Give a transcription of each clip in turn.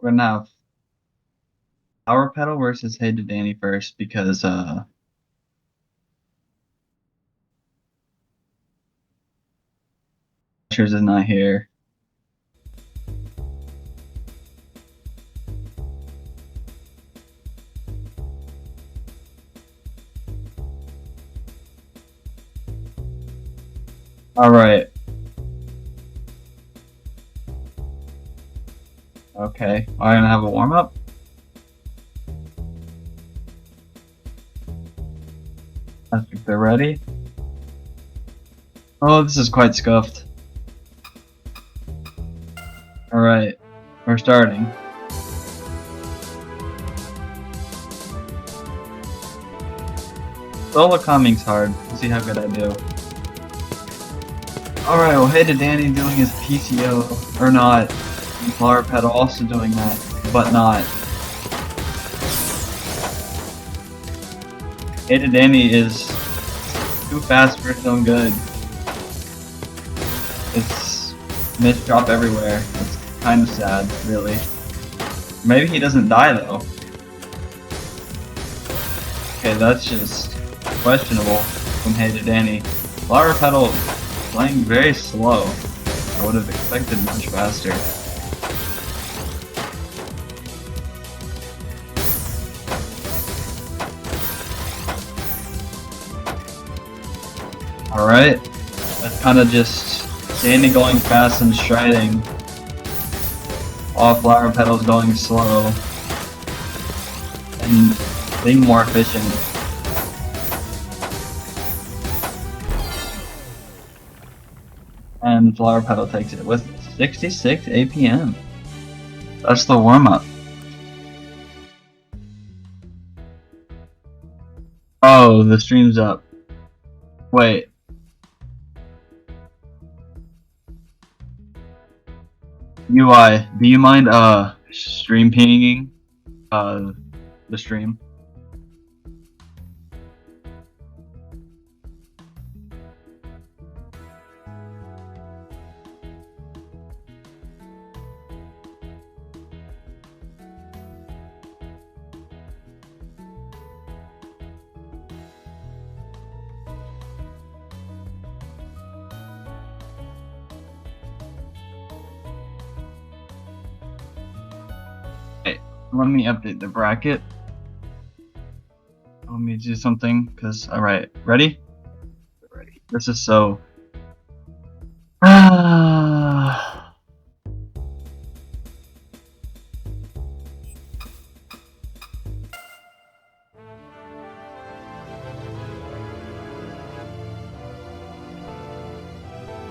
We're gonna have Flower Petal versus Hey to Danny first because Cheers is not here. Alright. Okay. Are you gonna have a warm up? I think they're ready. Oh, this is quite scuffed. Alright. We're starting. Solo calming's hard. Let's see how good I do. Alright, well, Hey to Danny doing his PCO, or not. And Flower Petal also doing that, but not. Hey to Danny is too fast for its own good. It's misdrop everywhere. It's kind of sad, really. Maybe he doesn't die, though. Okay, that's just questionable from Hey to Danny. Flower Petal playing very slow. I would have expected much faster. Alright, that's kind of just Danny going fast and striding, while Flower Petal's going slow and being more efficient. And Flower Petal takes it with 66 APM. That's the warm-up. Oh, the stream's up. Wait. UI, do you mind stream pinging the stream? Let me update the bracket. Let me do something, cause alright, ready? Ready. This is so.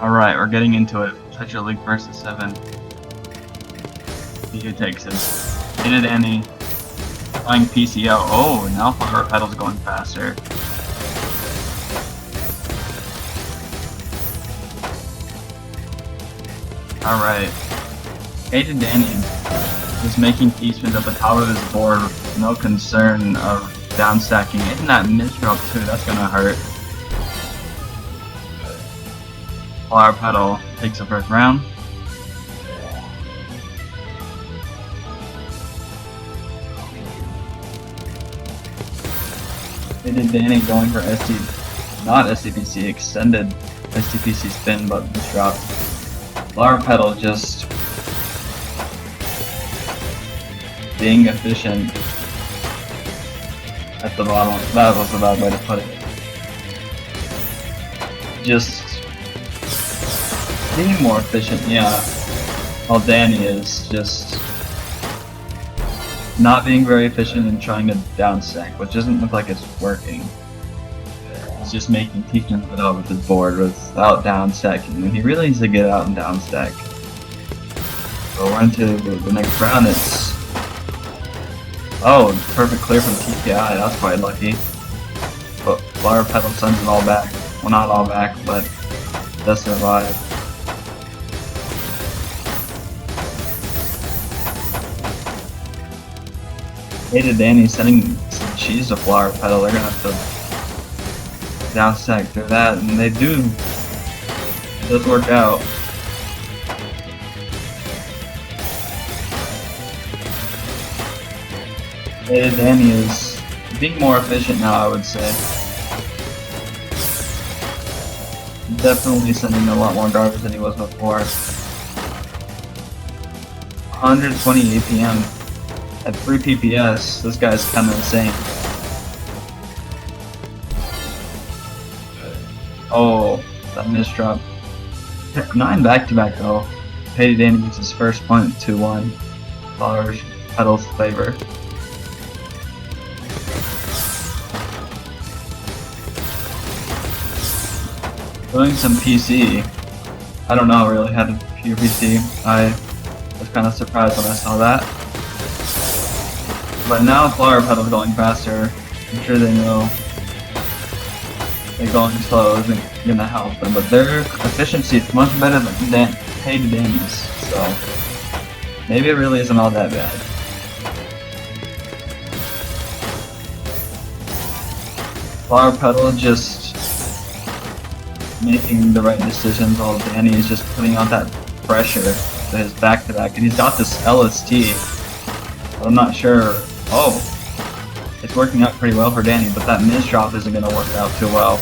Alright, we're getting into it. Tetra League versus 7. See who takes it. Hey to Danny. Flying PCO. Oh, now Flower Petal's going faster. Alright. Hey to Danny is making key spins at the top of his board with no concern of down stacking. Isn't that misdrop too? That's gonna hurt. Flower Petal takes the first round. Hey to Danny going for not SDPC, extended SDPC spin, but misdropped. Flower Petal just being efficient at the bottom. That was a bad way to put it. Just being more efficient, yeah. While Danny is just not being very efficient and trying to down stack, which doesn't look like it's working. He's just making teachings without with his board without down stacking, and he really needs to get out and down stack. So we're into the next round. It's perfect clear from TPI. That's quite lucky. But Flower Petal sends it all back. Well, not all back, but does survive. Hey to Danny sending some cheese to Flower Petal. They're gonna have to down stack through that, and they do. It does work out. Danny is being more efficient now, I would say. Definitely sending a lot more garbage than he was before. 120 APM at 3 PPS. This guy's kind of insane. Oh, that misdrop. 9 back-to-back though. Payday Danny gets his first point 2-1. Flower Petal's favor. Doing some PC. I don't know really how to pure PC. I was kind of surprised when I saw that. But now Flower Petal's going faster. I'm sure they know they're going slow isn't gonna help them, but their efficiency is much better than Payday Danny's, so maybe it really isn't all that bad. Flower Petal just making the right decisions while Danny is just putting on that pressure to his back-to-back, and he's got this LST. I'm not sure. Oh, it's working out pretty well for Danny, but that misdrop isn't going to work out too well.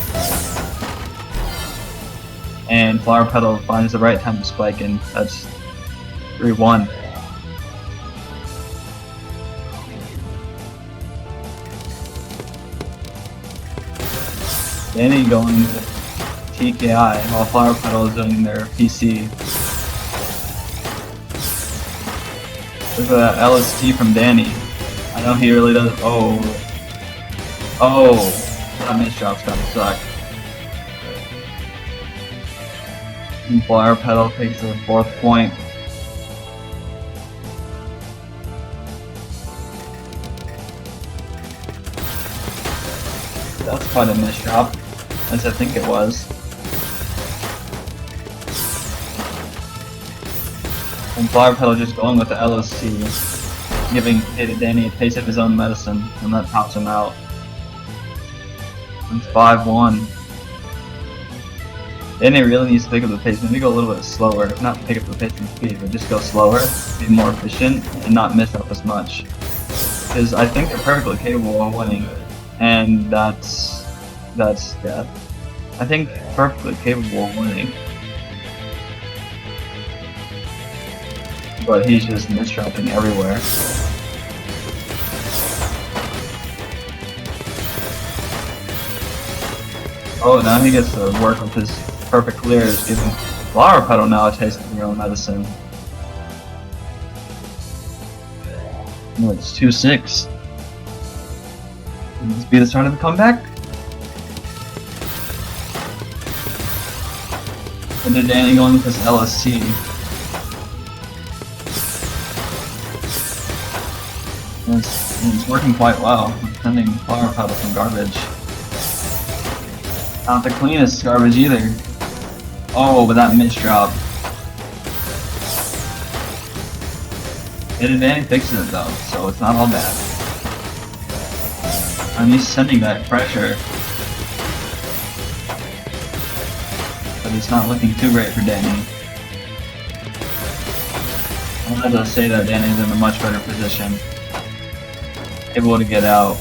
And Flower Petal finds the right time to spike, and that's 3-1. Danny going with TKI while Flower Petal is doing their PC. Look at that LST from Danny. I know he really does. Oh, that misdrop's gotta suck. And Flower Petal takes the 4th point. That's quite a misdrop, as I think it was. And Flower Petal just going with the LST, giving Danny a taste of his own medicine, and that pops him out. It's 5-1. Danny really needs to pick up the pace, maybe go a little bit slower, not pick up the pace and speed, but just go slower, be more efficient, and not miss up as much. Because I think they're perfectly capable of winning, and that's yeah. I think perfectly capable of winning. But he's just misdropping everywhere. Oh, now he gets to work with his perfect clears, giving Flower Petal now a taste of their own medicine. No, it's 2-6. Can this be the start of the comeback? And then Danny going with his LST. It's working quite well, sending Flower Petal some garbage. Not the cleanest garbage either. Oh, but that misdrop. Payday Danny fixes it though, so it's not all bad. And he's sending that pressure. But it's not looking too great for Danny. I'll have to say that Danny's in a much better position. Able to get out.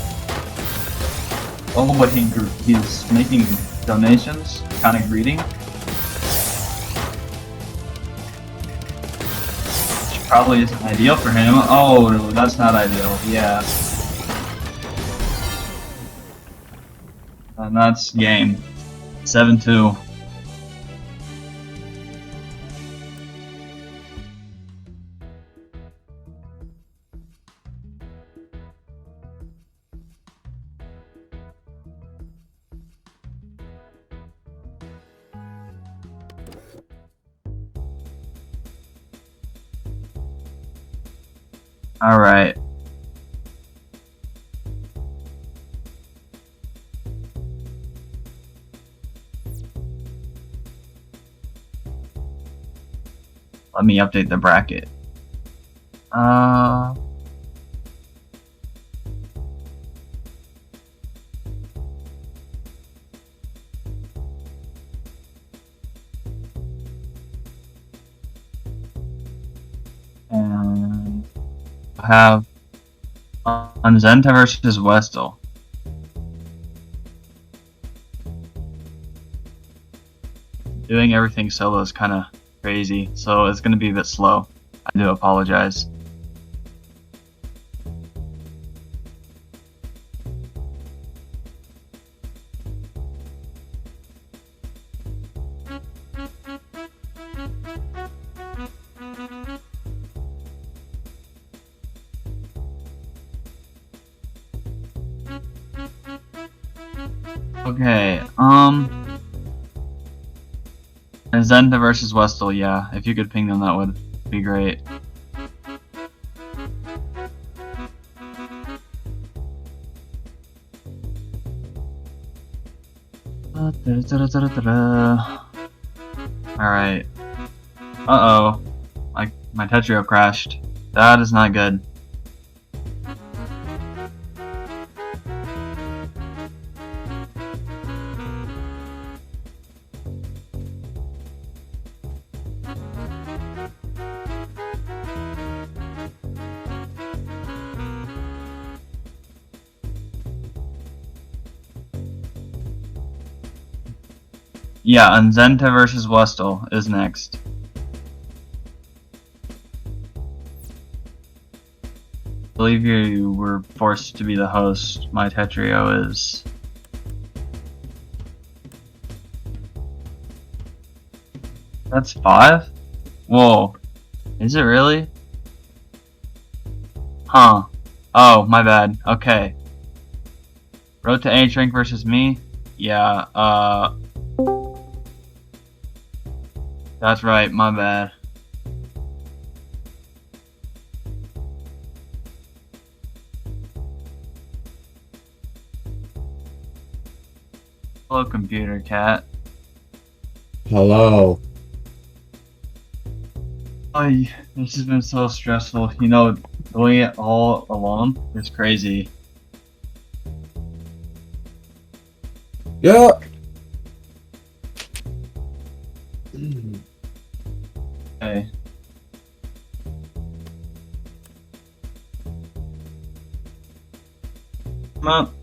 Oh, but he's making donations, kind of greedy. Which probably isn't ideal for him. Oh, that's not ideal. Yeah. And that's game. 7-2. All right. Let me update the bracket. And have On Zenta versus Westel. Doing everything solo is kind of crazy, so it's going to be a bit slow. I do apologize. Okay, and Zenta versus Westel, yeah. If you could ping them, that would be great. Alright. Uh-oh. My Tetrio crashed. That is not good. Yeah, and Zenta versus Westel is next. I believe you were forced to be the host. My Tetrio is. That's 5? Whoa. Is it really? Huh. Oh, my bad. Okay. Road to H rank versus me? Yeah, that's right, my bad. Hello, computer cat. Hello. Oh, this has been so stressful. You know, doing it all alone is crazy. Yeah. Okay. Come on.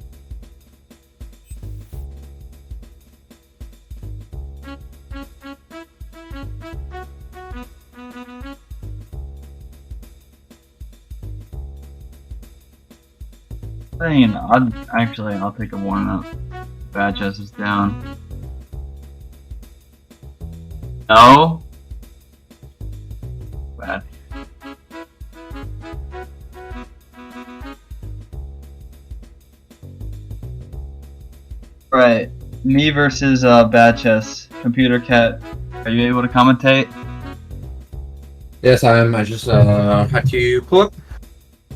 I'll take a warm up. Bad chest is down. No. Bad. Right. Me versus Bad Chess. Computer cat. Are you able to commentate? Yes, I am. I just had to pull up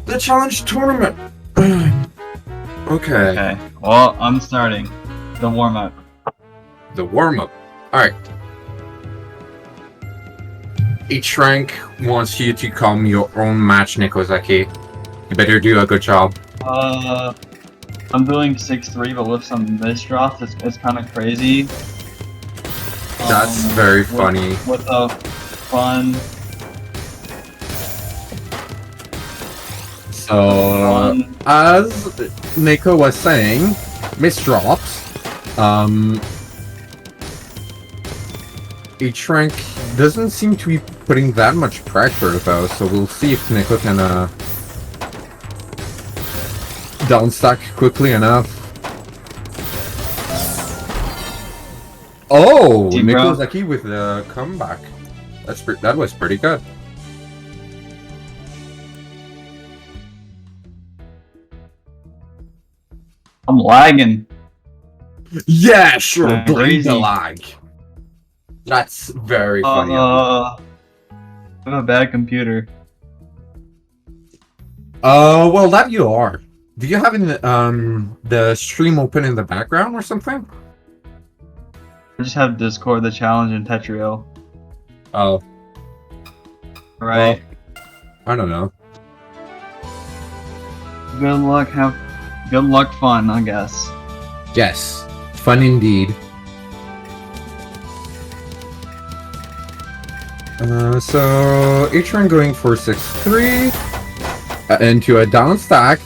the challenge tournament. Okay. Okay. Well, I'm starting the warm up. The warm up. Alright. Each rank wants you to come your own match, Nikozaki. You better do a good job. I'm doing 6-3, but with some misdrops. It's kind of crazy. That's very funny. With a fun. So, as Nico was saying, misdrops. Each rank doesn't seem to be putting that much pressure though, so we'll see if Nico can downstack quickly enough. Oh, Nikozaki with the comeback. That was pretty good. I'm lagging. Yeah, sure. Blame Crazy. the lag. That's very funny. I have a bad computer. Well, that you are. Do you have the stream open in the background or something? I just have Discord, the challenge, and Tetrio. Oh. Right. Well, I don't know. Good luck. Have good luck. Fun, I guess. Yes. Fun indeed. So each one going for 6-3 into a down stack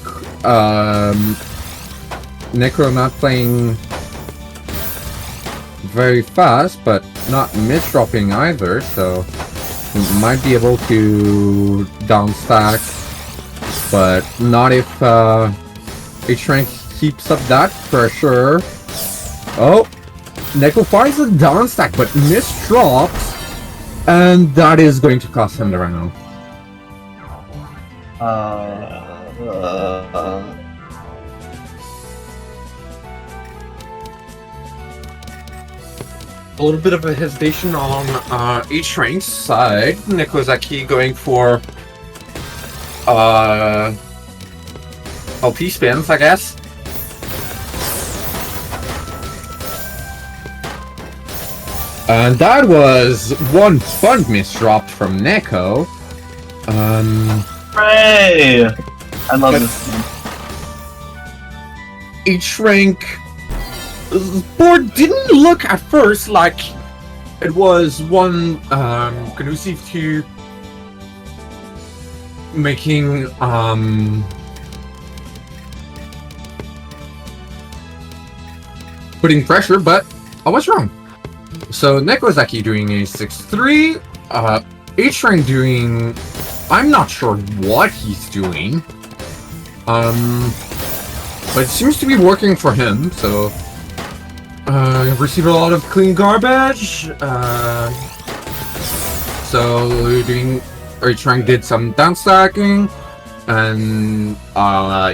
Necro not playing very fast, but not misdropping either, so might be able to downstack, but not if H-Rank keeps up that pressure. Oh, Neko finds a downstack, but misdrops, and that is going to cost him the round. A little bit of a hesitation on H-Rank's side. Nikozaki going for LT spins, I guess. And that was one fun misdrop from Neko. Hooray! I love this game. H-Rank board didn't look at first like it was one conducive to making putting pressure, but I was wrong. So Nekozaki doing a 6-3, H-Rank doing, I'm not sure what he's doing, but it seems to be working for him. So received a lot of clean garbage. So doing, H-Rank did some downstacking, and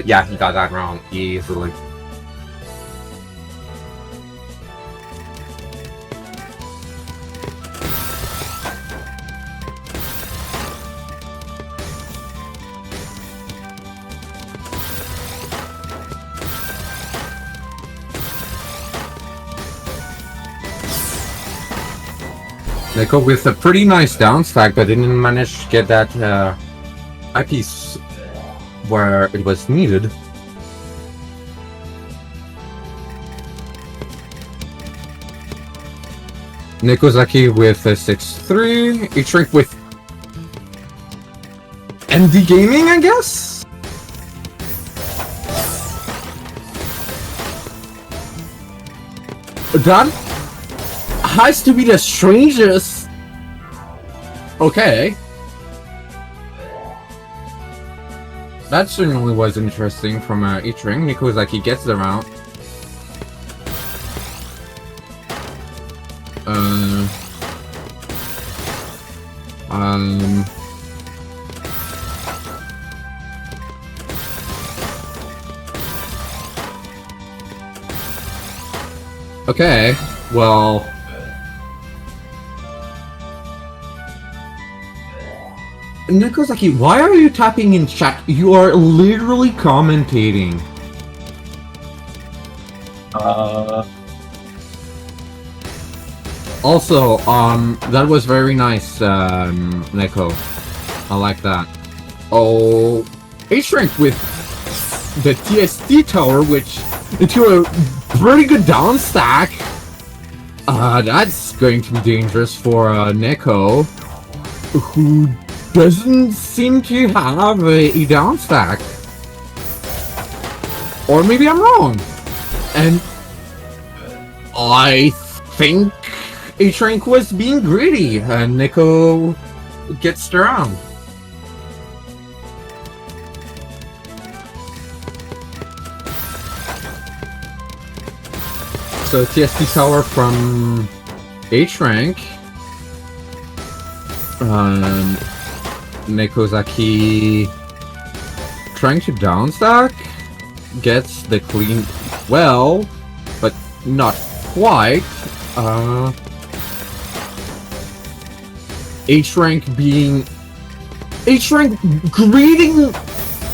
yeah, he got that wrong easily. Neko with a pretty nice downstack, but didn't manage to get that eyepiece where it was needed. Nekozaki with a 6-3, H-Rank with MD Gaming, I guess? That has to be the strangest. Okay. That certainly was interesting from H-Rank. Nikozaki gets the round. Okay, well, Nikozaki, why are you tapping in chat? You are literally commentating. Also, that was very nice, Neko. I like that. Oh, H-Rank with the TST tower, which into a pretty good down stack. That's going to be dangerous for Neko, who doesn't seem to have a down stack. Or maybe I'm wrong. And I think H-Rank was being greedy, and Neko gets the round. So TST tower from H-Rank. Nekozaki trying to downstack, gets the clean well, but not quite. H-Rank greeting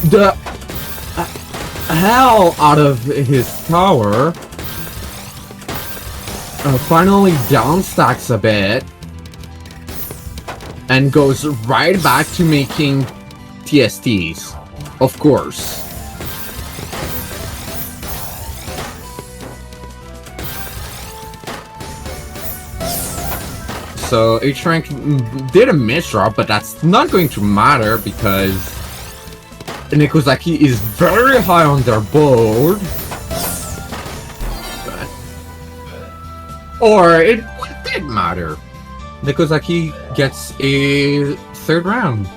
the hell out of his tower. Finally downstacks a bit and goes right back to making TSTs, of course. So H-Rank did a misdrop, but that's not going to matter because Nikozaki is very high on their board. Or it did matter. Nikozaki gets a third round.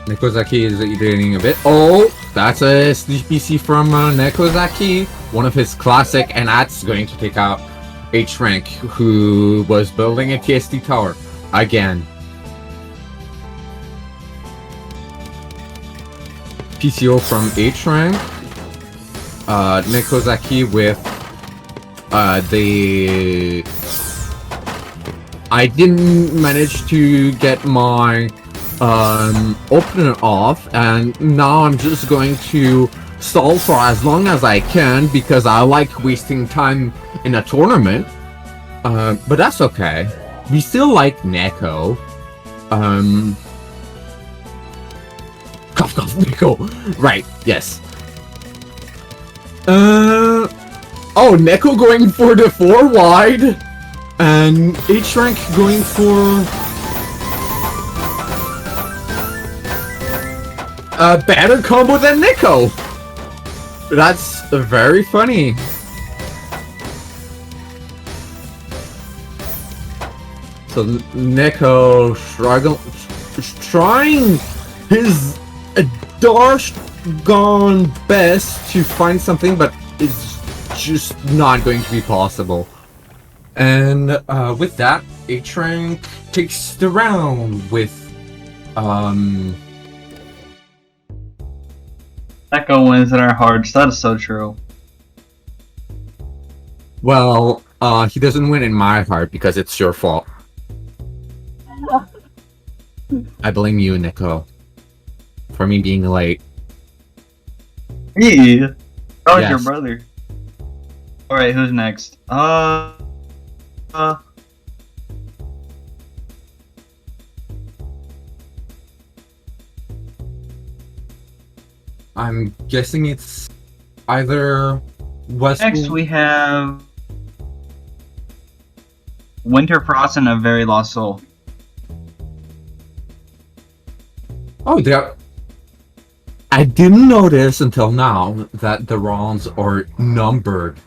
Nikozaki is eating a bit. Oh, that's a SDPC from Nikozaki. One of his classic, and that's going to take out H-Rank, who was building a TSD tower. Again. PCO from H-Rank. Nikozaki with the... I didn't manage to get my opener off, and now I'm just going to stall for as long as I can because I like wasting time in a tournament. But that's okay. We still like Neko. Cough cough Neko. Right, yes. Oh, Neko going for the 4 wide, and H-Rank going for a better combo than Neko. That's very funny. So Neko trying his darsh gone best to find something, but it's just not going to be possible. And with that, H-Rank takes the round with Echo wins in our hearts. That is so true. well, he doesn't win in my heart because it's your fault. I blame you, Neko, for me being late. Me? That was Yes. your brother. Alright, who's next? I'm guessing it's either West. Next we have Winter Frost and A Very Lost Soul. Oh, there. I didn't notice until now that the rounds are numbered.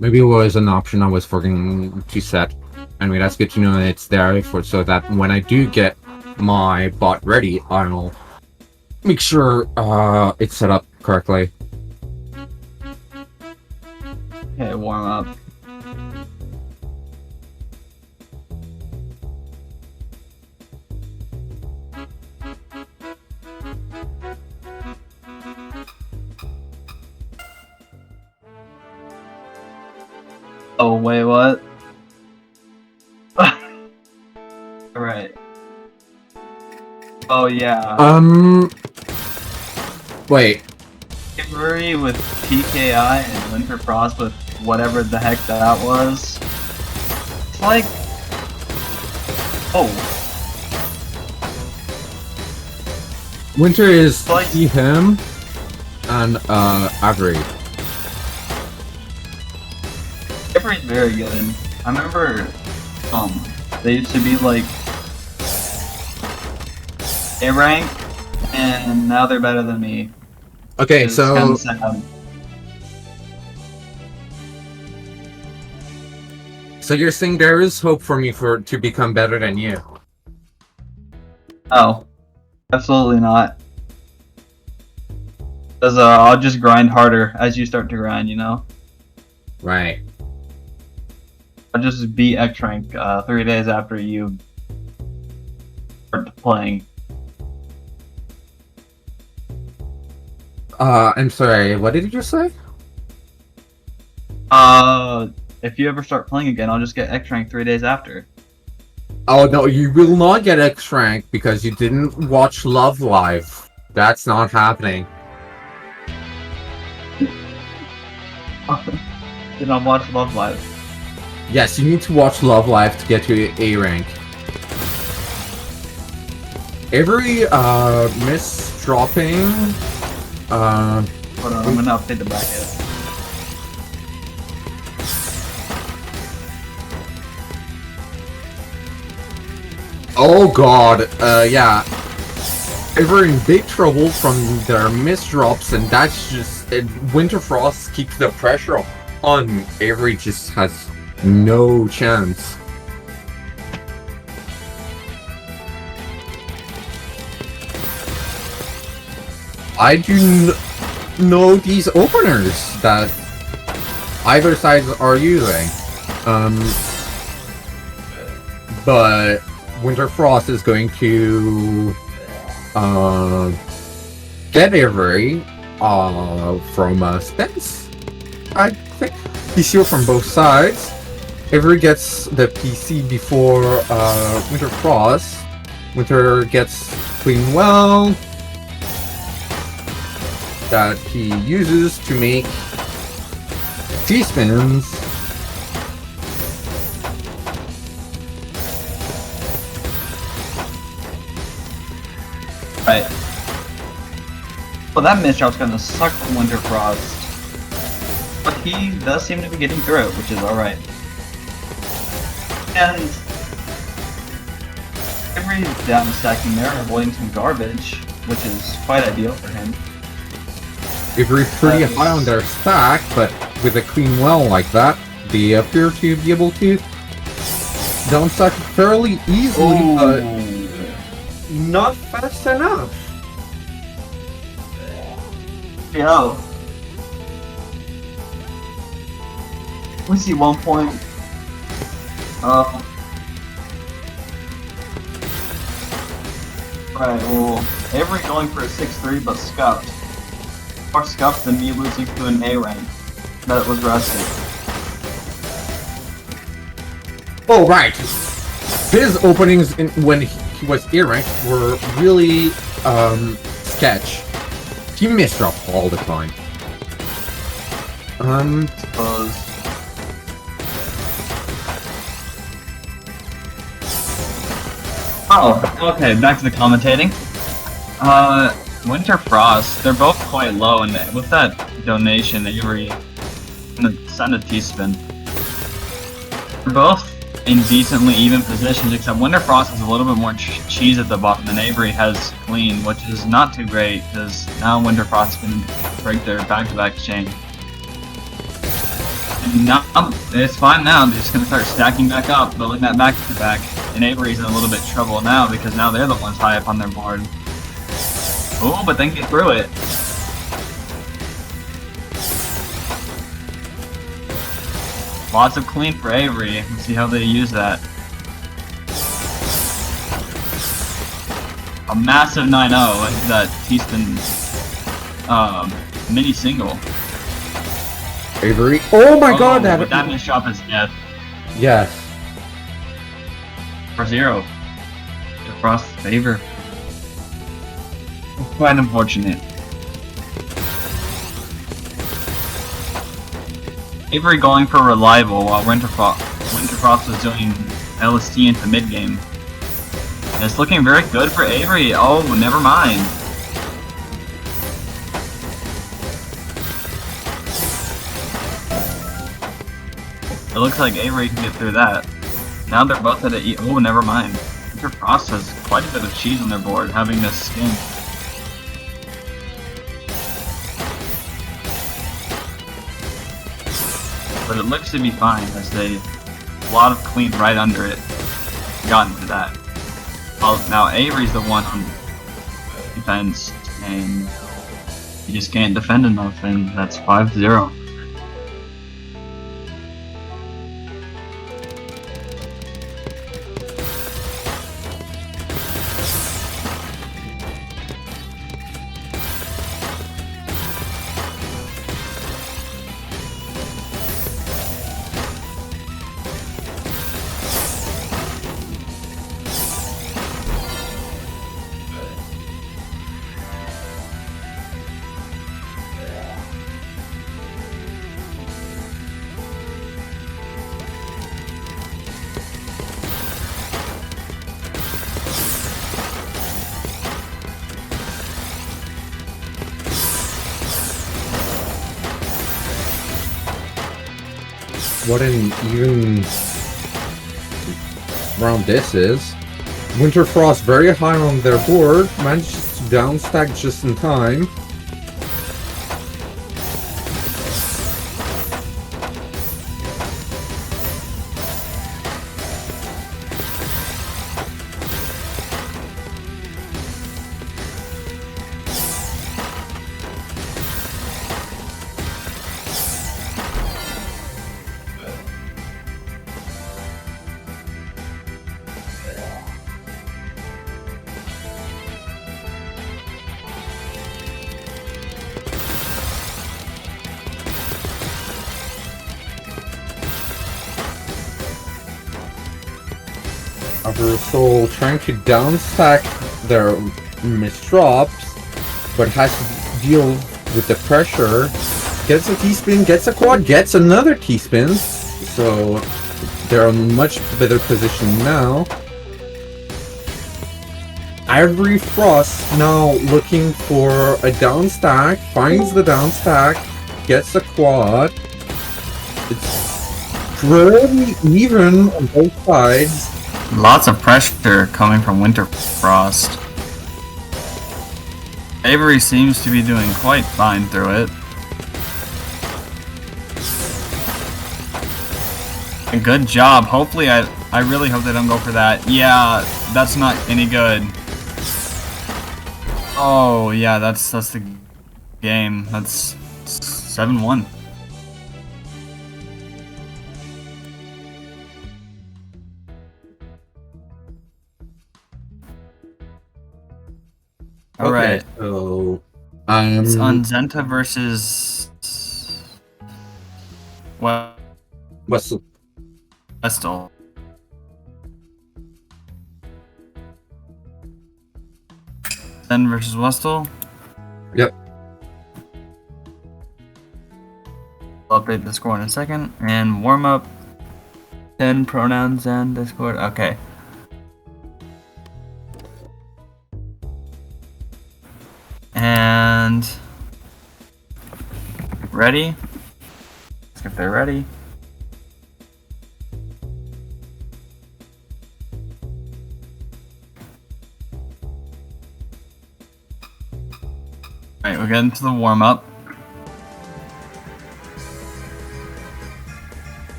Maybe it was an option I was forgetting to set. Anyway, that's good to know that it's there for so that when I do get my bot ready, I'll make sure it's set up correctly. Okay, warm up. Oh, wait, what? Alright. Oh, yeah. Wait. Avery with PKI and Winter Frost with whatever the heck that was. It's like... Oh. Winter is Like- he, him, and Avery. Avery's very good. I remember, they used to be like A rank, and now they're better than me. Okay, It's so kinda sad. so you're saying there is hope for me to become better than you? Oh, absolutely not. Because I'll just grind harder as you start to grind, you know? Right. I'll just beat X rank 3 days after you start playing. I'm sorry, what did you just say? If you ever start playing again, I'll just get X rank 3 days after. Oh no, you will not get X rank because you didn't watch Love Live. That's not happening. Did not watch Love Live. Yes, you need to watch Love Live to get to A rank. Every miss dropping. Hold on, I'm gonna update the bracket. Oh god, yeah. We're in big trouble from their misdrops, and that's just... Winter Frost keeps the pressure on. Avery just has no chance. I do know these openers that either sides are using. But Winter Frost is going to get Avery from Spence, I think. PC from both sides. Avery gets the PC before Winter Frost. Winter gets Clean Well that he uses to make T-spins. Right. Well, that misdrop's gonna suck from Winter Frost. But he does seem to be getting through it, which is alright. And every down stacking there, avoiding some garbage, which is quite ideal for him. Avery's pretty high on their stack, but with a Clean Well like that, they appear to be able to down stack fairly easily, but not fast enough. Yo. We see 1 point. Right, well, Avery going for a 6-3, but scuffed. More scuffed than me losing to an A rank that was rusty. Oh, right. His openings when he was A ranked were really sketch. He misdropped all the time. Suppose. Oh, okay, back to the commentating. Winter Frost, they're both quite low, and with that donation, Avery send a T-spin. They're both in decently even positions, except Winter Frost has a little bit more cheese at the bottom than Avery has clean, which is not too great, because now Winter Frost can break their back-to-back chain. And now, it's fine now, they're just going to start stacking back up, building that back-to-back, and Avery's in a little bit of trouble now, because now they're the ones high up on their board. Oh, but then get through it. Lots of clean for Avery. Let's see how they use that. A massive 9-0 into that T-spin mini single. Avery. Oh my god, that misdrop is death. Yes. For 0. Frost's favor. Quite unfortunate. Avery going for reliable while Winter Frost was doing LST into mid game. And it's looking very good for Avery. Oh, never mind. It looks like Avery can get through that. Now they're both at a oh, never mind. Winter Frost has quite a bit of cheese on their board, having this skin. But it looks to be fine, as they a lot of clean right under it. Got into that. Well, now Avery's the one on defense, and he just can't defend enough, and that's 5-0. What an even round this is. Winter Frost very high on their board, manages to downstack just in time. So trying to downstack their misdrops, but has to deal with the pressure. Gets a T-spin, gets a quad, gets another T-spin. So they're in a much better position now. Ivory Frost now looking for a downstack, finds the downstack, gets a quad. It's pretty even on both sides. Lots of pressure coming from Winter Frost. Avery seems to be doing quite fine through it. A good job. Hopefully, I really hope they don't go for that. Yeah, that's not any good. Oh, yeah, that's the game. That's 7-1. Alright. So it's Unzenta versus Westel. Westel. Zen versus Westel? Yep. I'll update the score in a second. And warm up. 10 pronouns and Discord. Okay. And ready? Let's see if they're ready. Alright, we're getting to the warm-up.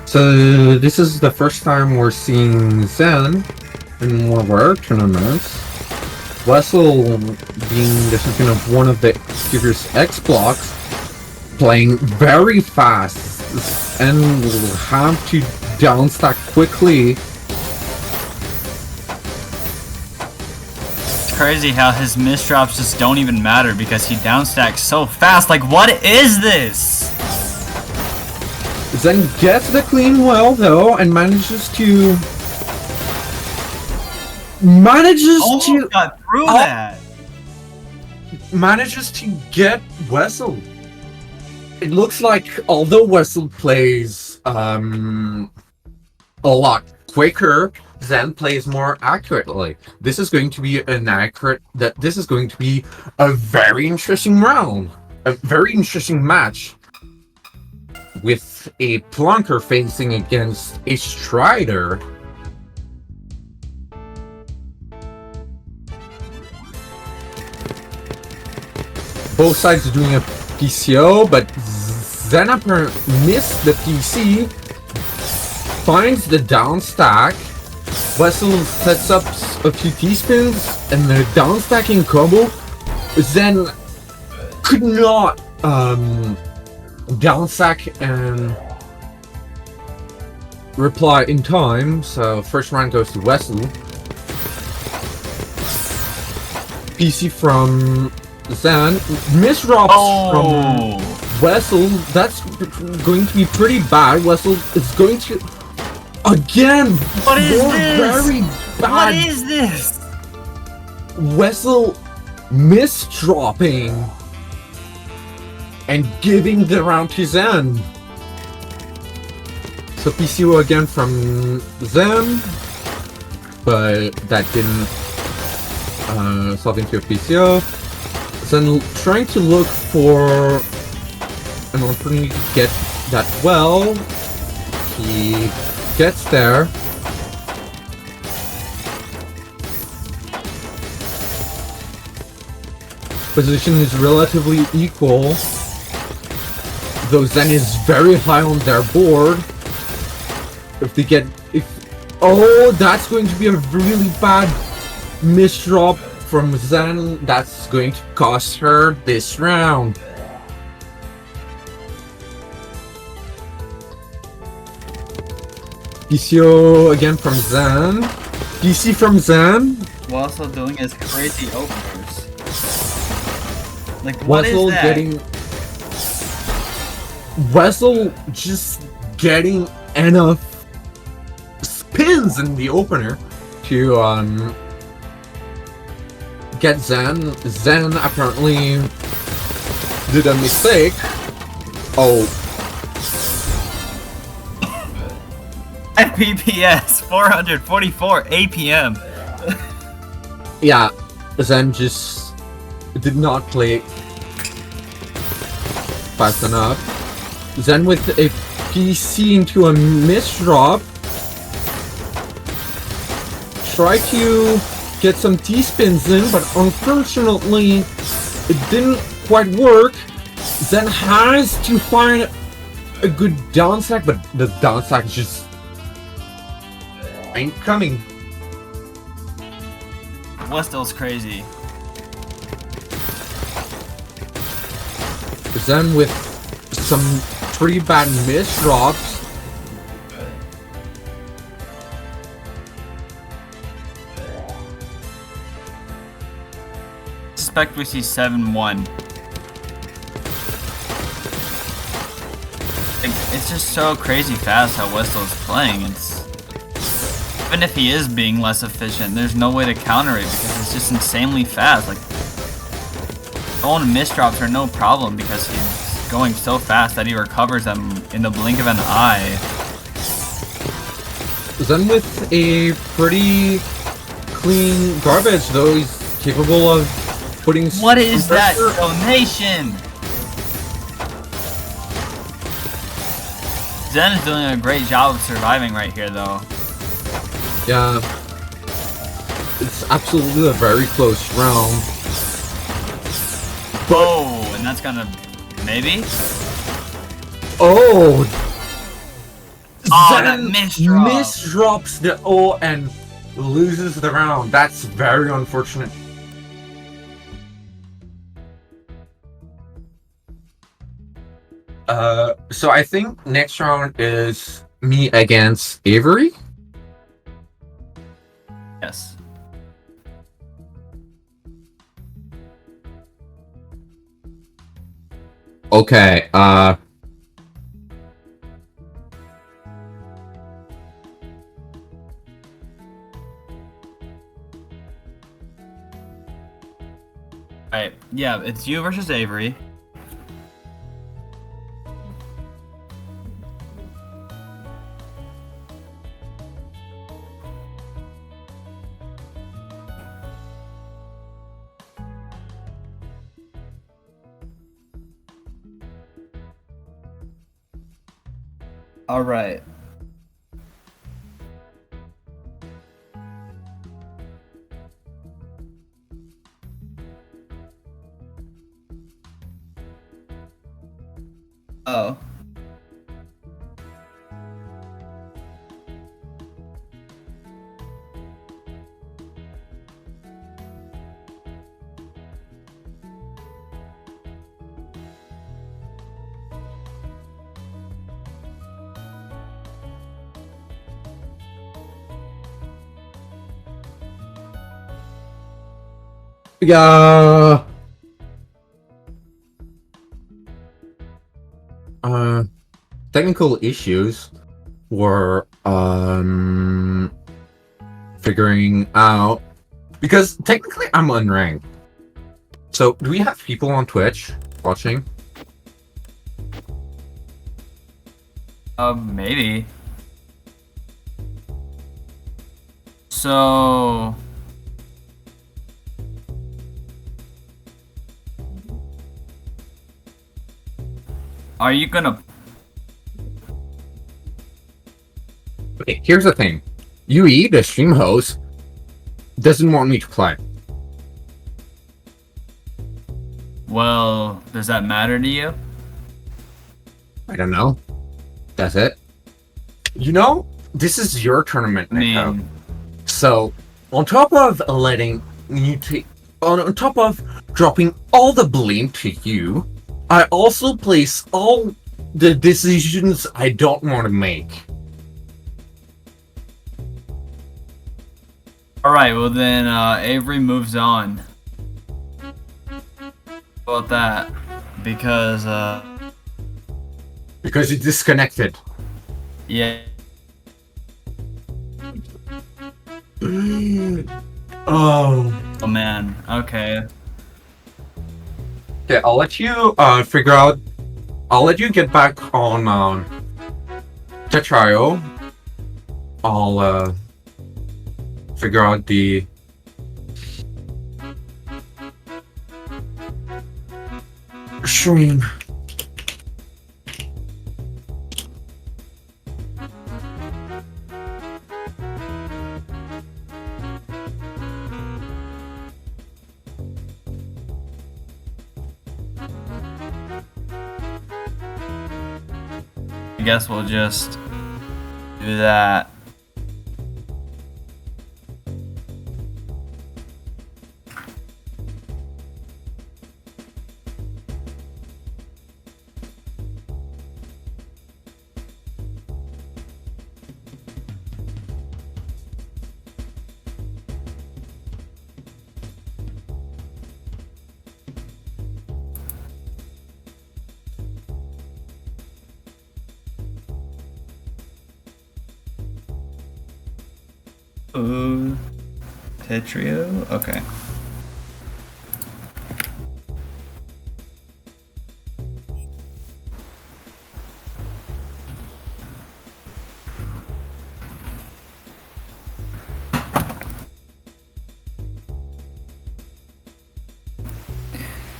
So this is the first time we're seeing Zen in one of our tournaments. Wessel being the champion of one of the previous X blocks, playing very fast and will have to downstack quickly. It's crazy how his misdrops just don't even matter because he downstacks so fast. Like, what is this? Zen gets the clean well though and manages to got through that. Manages to get Wessel. It looks like although Wessel plays a lot quicker, Zen plays more accurately. This is going to be this is going to be a very interesting round. A very interesting match. With a Plunker facing against a Strider. Both sides are doing a PCO, but Zenaper missed the PC, finds the down stack, Wessel sets up a few T-spins, and the down stacking combo, Zen could not down stack and reply in time, so first round goes to Wessel. PC from Zen, misdrops from Wessel. That's going to be pretty bad. Wessel is going to again. What is this? Very bad. What is this? Wessel misdropping and giving the round to Zen. So PCO again from Zen, but that didn't solve into a PCO. Then trying to look for an opportunity to get that well. He gets there. position is relatively equal. Though Zen is very high on their board. Oh, that's going to be a really bad misdrop from Zen. That's going to cost her this round. PCO again from Zen. PC from Zen. While also doing his crazy openers. Like, what Wessel is that? getting... Wessel just getting enough spins in the opener to get Zen. Zen apparently did a mistake. Oh. FPPS 444 APM. Yeah, Zen just did not play fast enough. Zen with a PC into a misdrop. Try to get some T-spins in, but unfortunately it didn't quite work. Zen has to find a good downstack, but the downstack just ain't coming. Westel's crazy. Zen with some pretty bad misdrops. Suspect we see 7-1. It's just so crazy fast how Westel's playing. Even if he is being less efficient, there's no way to counter it because it's just insanely fast. Like, throwing misdrops are no problem because he's going so fast that he recovers them in the blink of an eye. Zen with a pretty clean garbage, though. He's capable of putting. What is that donation? Zen is doing a great job of surviving right here, though. Yeah, it's absolutely a very close round. Oh, and that's gonna maybe. Oh, That Zen misdrop. misdrops the O and loses the round. That's very unfortunate. So I think next round is me against Avery. Yes. Okay, Alright, yeah, it's you versus Avery. Alright. Oh. yeah. Technical issues were figuring out, because technically I'm unranked. So do we have people on Twitch watching? Maybe. So... Are you gonna... Okay, here's the thing. UE, the stream host, doesn't want me to play. Well, does that matter to you? I don't know. That's it. You know, this is your tournament, I Nico. mean, So, on top of letting you take, on top of dropping all the blame to you, I also place all the decisions I don't want to make. alright, well then, Avery moves on. How about that? Because, Because you disconnected. yeah. Oh. Oh man, okay. Okay, I'll let you figure out. I'll let you get back on Tetrio. I'll figure out the stream. I guess we'll just do that. Ooh, Tetrio? Okay.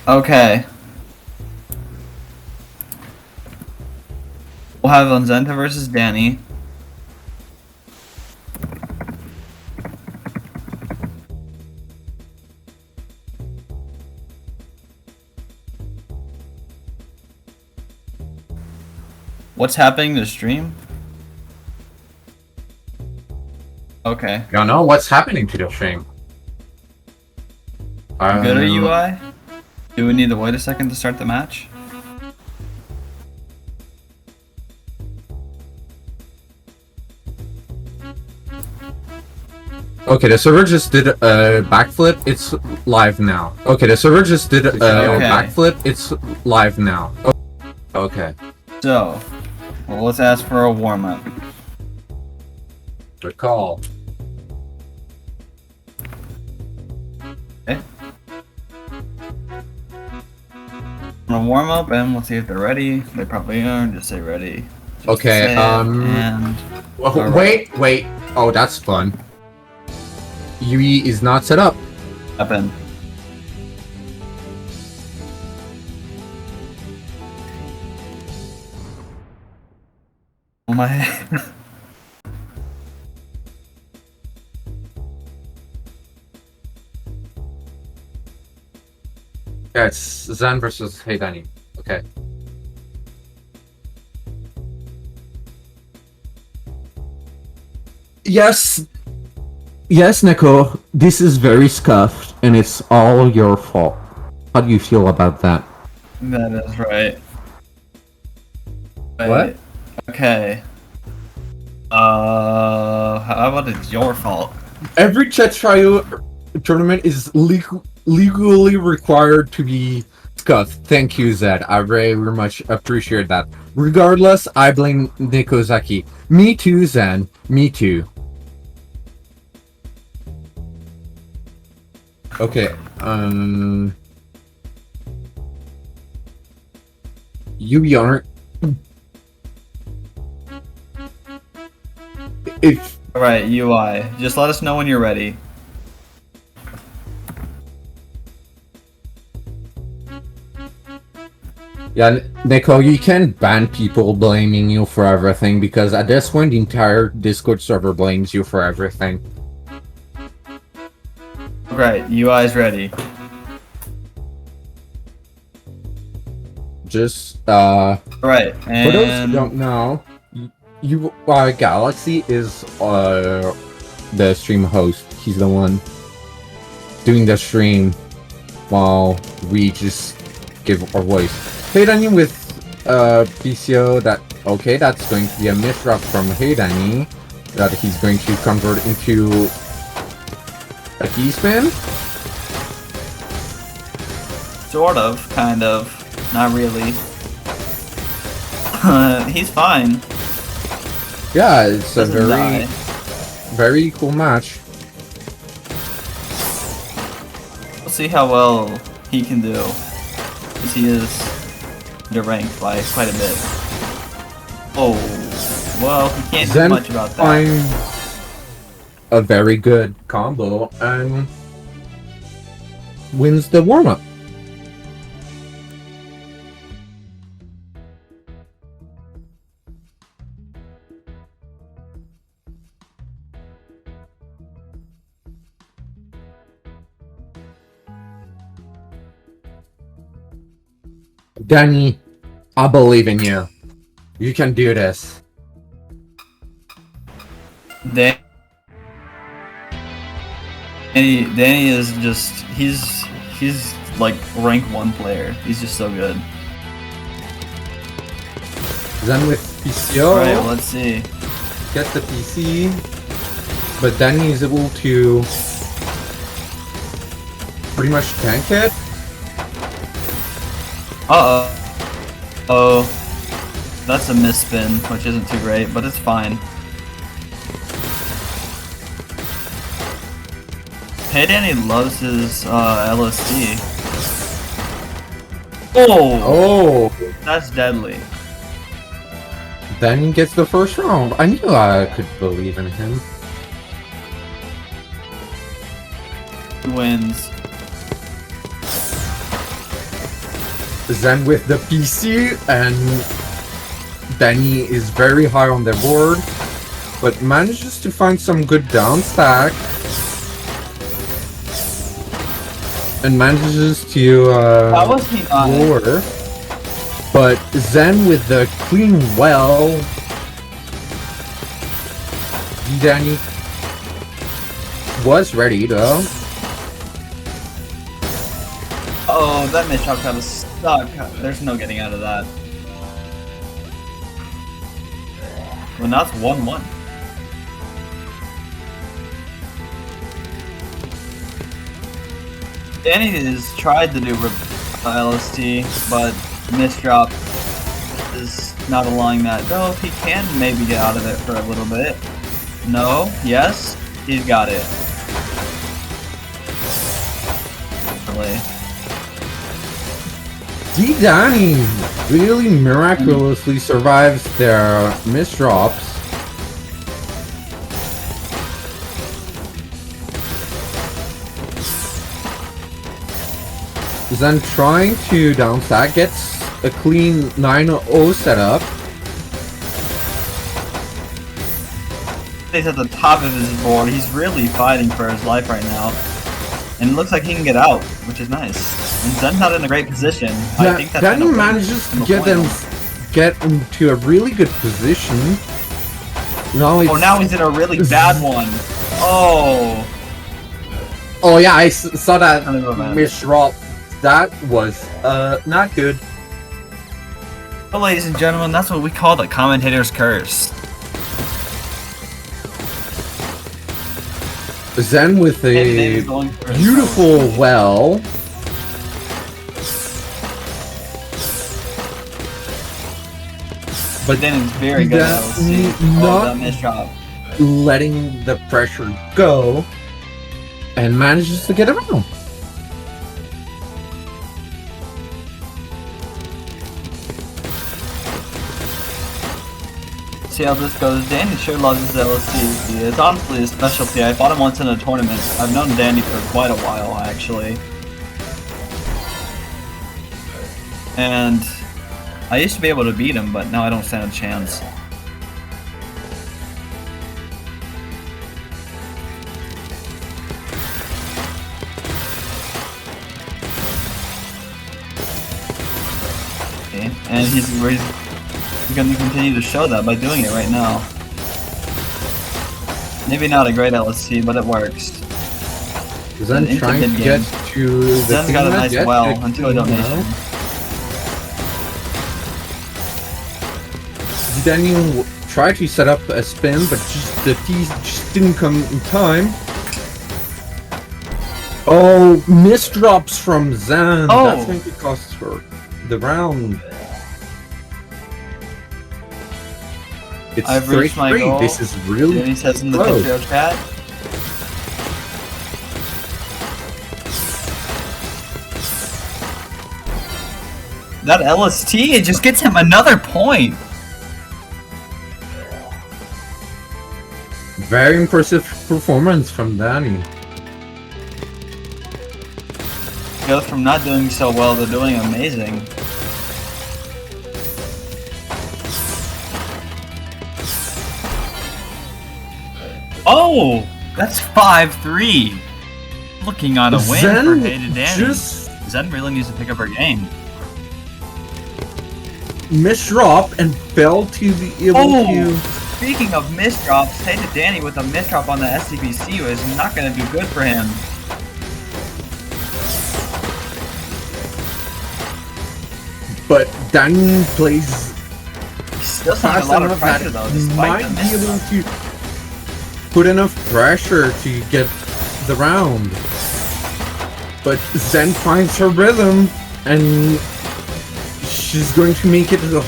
Okay. We'll have Onzenta versus Danny. What's happening to stream? Okay. I don't know what's happening to the stream. Good at UI? Do we need to wait a second to start the match? Okay, the server just did a backflip. It's live now. Okay, the server just did a backflip. It's live now. Okay. So, well, let's ask for a warm-up. Good call. Okay. I'm gonna warm up and we'll see if they're ready. They probably are. Just say ready. Just Okay. say it, and Wait. Oh, that's fun. UE is not set up. up in. Oh my. Yeah, it's Zen versus Hey Danny. Okay. Yes, Neko, this is very scuffed, and it's all your fault. How do you feel about that? That is right. Wait, What? Okay. How about it's your fault? Every Tetrio tournament is legally required to be scuffed. Thank you, Zed. I very much appreciate that. Regardless, I blame Nikozaki. Me too, Zen. Me too. Okay, you aren't. If Alright, UI. Just let us know when you're ready. yeah, Nico, you can't ban people blaming you for everything because at this point the entire Discord server blames you for everything. Right, UI's ready. just Right, for those who and don't know, you Galaxy is the stream host. He's the one doing the stream while we just give our voice. Hey Danny with PCO, that's going to be a misrep from Hey Danny that he's going to convert into a key-spin. sort of, kind of, not really. He's fine. Yeah, it's a Doesn't die. very cool match. We'll see how well he can do, because he is underranked by quite a bit. Oh, well, he can't do much about that. I'm a very good combo and wins the warm-up. Danny, I believe in you. You can do this. Danny is just, he's like rank 1 player. He's just so good. Then with PCO, Alright, well, let's see. get the PC, but Danny is able to pretty much tank it. Oh, that's a misspin, which isn't too great, but it's fine. Hey Danny loves his LSD. Oh, that's deadly. Danny gets the first round. I knew I could believe in him. He wins. Zen with the PC, and Danny is very high on the board, but manages to find some good down stack. And manages to How was he not? lower. But Zen with the clean well. Danny was ready though. Oh, that mishap kind of stuck. There's no getting out of that. Well, now it's 1-1. Danny has tried to do LST, but misdrop is not allowing that. Though he can maybe get out of it for a little bit. No, yes, he's got it. Really. Danny really miraculously survives their misdrops. Then trying to downstack, gets a clean 9-0 setup. He's at the top of his board. He's really fighting for his life right now. And it looks like he can get out, which is nice. And Zen's not in a great position. I think that's Danny manages to get into a really good position. Now now he's in a really bad one. Oh. Oh yeah, I saw that misdrop. That was not good. Well, ladies and gentlemen, that's what we call the commentator's curse. Zen with a beautiful well. But then it's very good. Not misdrop. Letting the pressure go, and manages to get around. See how this goes. Danny sure loves his LSD. It's honestly his specialty. I fought him once in a tournament. I've known Danny for quite a while, actually. And I used to be able to beat him, but now I don't stand a chance. Okay. and he's going to continue to show that by doing it right now. Maybe not a great LST, but it works. Zen trying to get to the Zen's got a nice well until a donation. Daniel tried to set up a spin, but the T just didn't come in time. Oh, misdrops from Zen. Oh. That's going to cost her the round. It's I've reached my 3-3. goal. This is really Danny says in the close. Patreon chat. That LST, it just gets him another point. Very impressive performance from Danny. Goes from not doing so well to doing amazing. Oh, that's 5-3. Looking on a win Zen for Hated Danny. just Zen really needs to pick up her game. misdrop and failed to be able to. Speaking of misdrops, Hated Danny with a misdrop on the SCBC is not going to do good for him. But Danny plays Still seeing a fast lot of enough pressure that though, he despite might the be able misdrop. to put enough pressure to get the round. But Zen finds her rhythm, and she's going to make it to the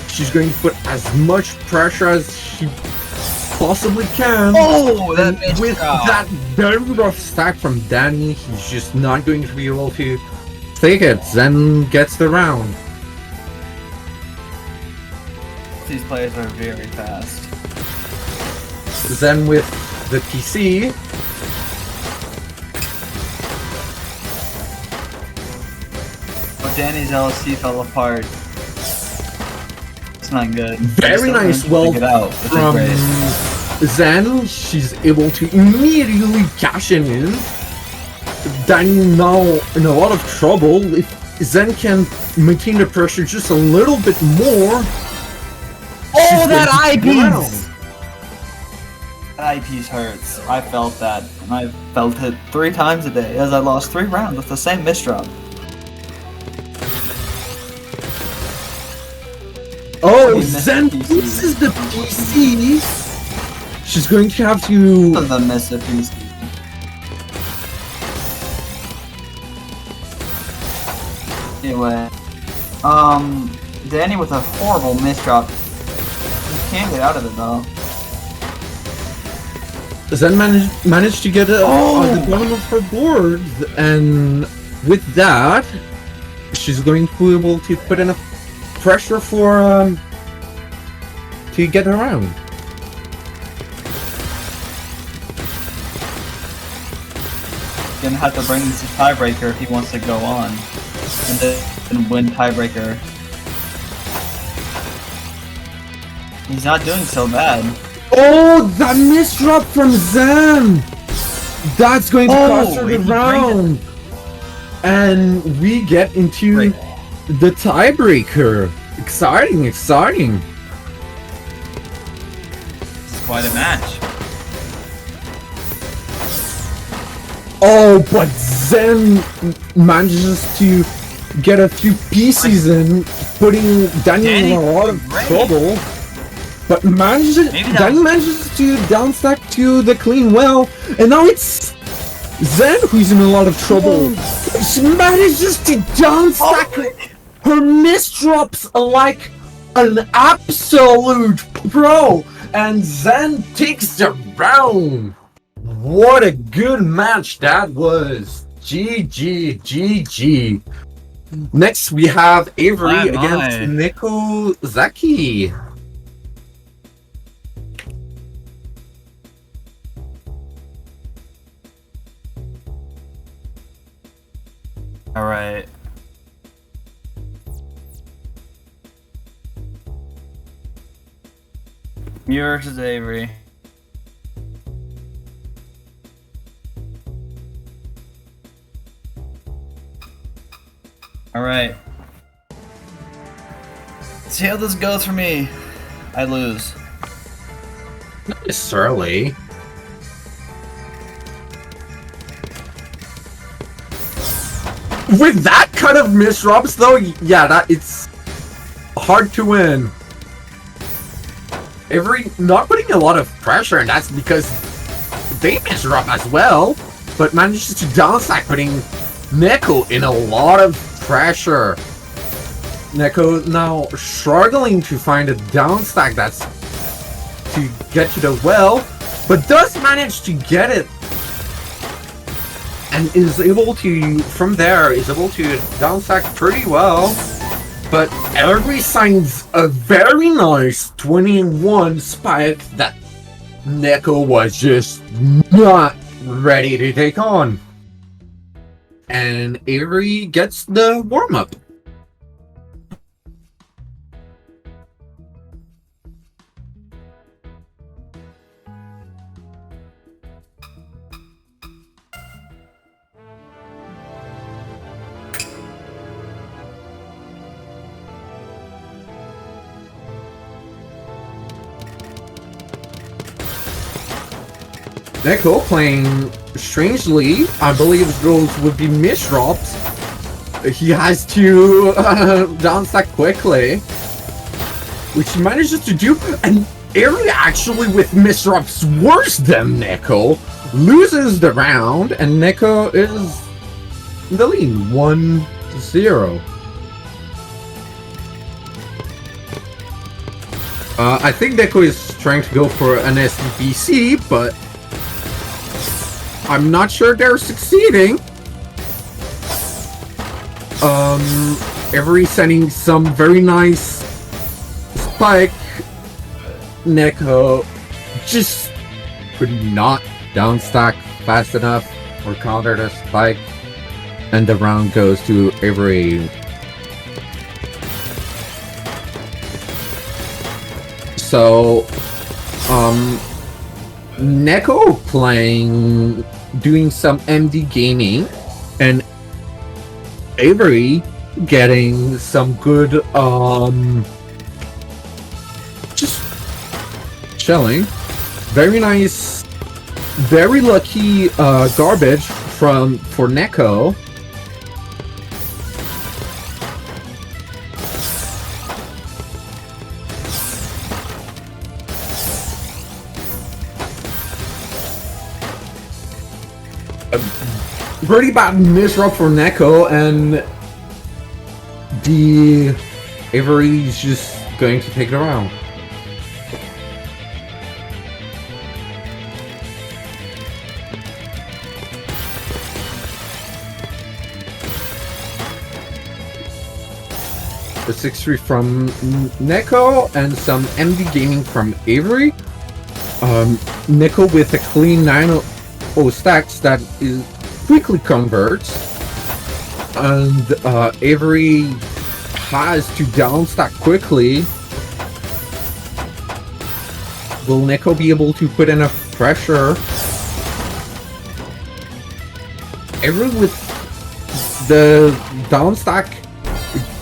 she's going to put as much pressure as she possibly can. Oh, that and with misdrop. that very rough stack from Danny, he's just not going to be able to take it. Zen gets the round. These players are very fast. Zen with the PC. But Danny's LSC fell apart. It's not good. Very nice well Pick it out, which is from great. Zen. She's able to immediately cash in. Danny now in a lot of trouble. If Zen can maintain the pressure just a little bit more. Oh, that going to eyepiece! That eyepiece hurts. I felt that. And I felt it 3 times a day as I lost 3 rounds with the same misdrop. Oh, He missed Zen the PC. pieces the PC. She's going to have to. The miss a piece. Anyway, Danny with a horrible misdrop. He can't get out of it though. Zen managed to get it on the bottom of her board, and with that, she's going to be able to put enough pressure for to get around. Gonna have to bring this to tiebreaker if he wants to go on, and then win tiebreaker. He's not doing so bad. Oh, that misdrop from Zen! That's going to cost her the he round! And we get into Great. the tiebreaker. Exciting, exciting. It's quite a match. Oh, but Zen manages to get a few pieces in, putting Danny in a lot of Great. trouble. But Maybe that Danny was- manages to downstack to the clean well, and now it's Zen who's in a lot of trouble. She manages to downstack her misdrops like an absolute pro, and Zen takes the round. What a good match that was. GG, GG. Next we have Avery My. against Nikozaki. Alright. Mirror versus Avery. Alright. See how this goes for me. I lose. Not necessarily. With that kind of misdrops, though, yeah, it's hard to win. Avery not putting a lot of pressure, and that's because they misdrop as well, but manages to downstack, putting Neko in a lot of pressure. Neko now struggling to find a downstack that's to get to the well, but does manage to get it. And is able to, from there, is able to downstack pretty well. But Avery signs a very nice 21 spike that Neko was just not ready to take on. And Avery gets the warm-up. Neko playing strangely. I believe those would be misdrops. He has to downstack quickly, which he manages to do. And Ari actually with misdrops worse than Neko loses the round, and Neko is in the lead 1-0. I think Neko is trying to go for an SDPC, but I'm not sure they're succeeding. Avery sending some very nice spike. Neko just could not downstack fast enough or counter the spike, and the round goes to Avery. So, Neko playing, doing some MD gaming, and Avery getting some good, just chilling. Very nice, very lucky, garbage for Neko. Pretty bad misdrop for Neko, and the Avery's just going to take it around. The 6-3 from Neko and some MD gaming from Avery. Neko with a clean 9-0 stacks that is quickly converts, and Avery has to downstack quickly. Will Neko be able to put enough pressure? Avery with the downstack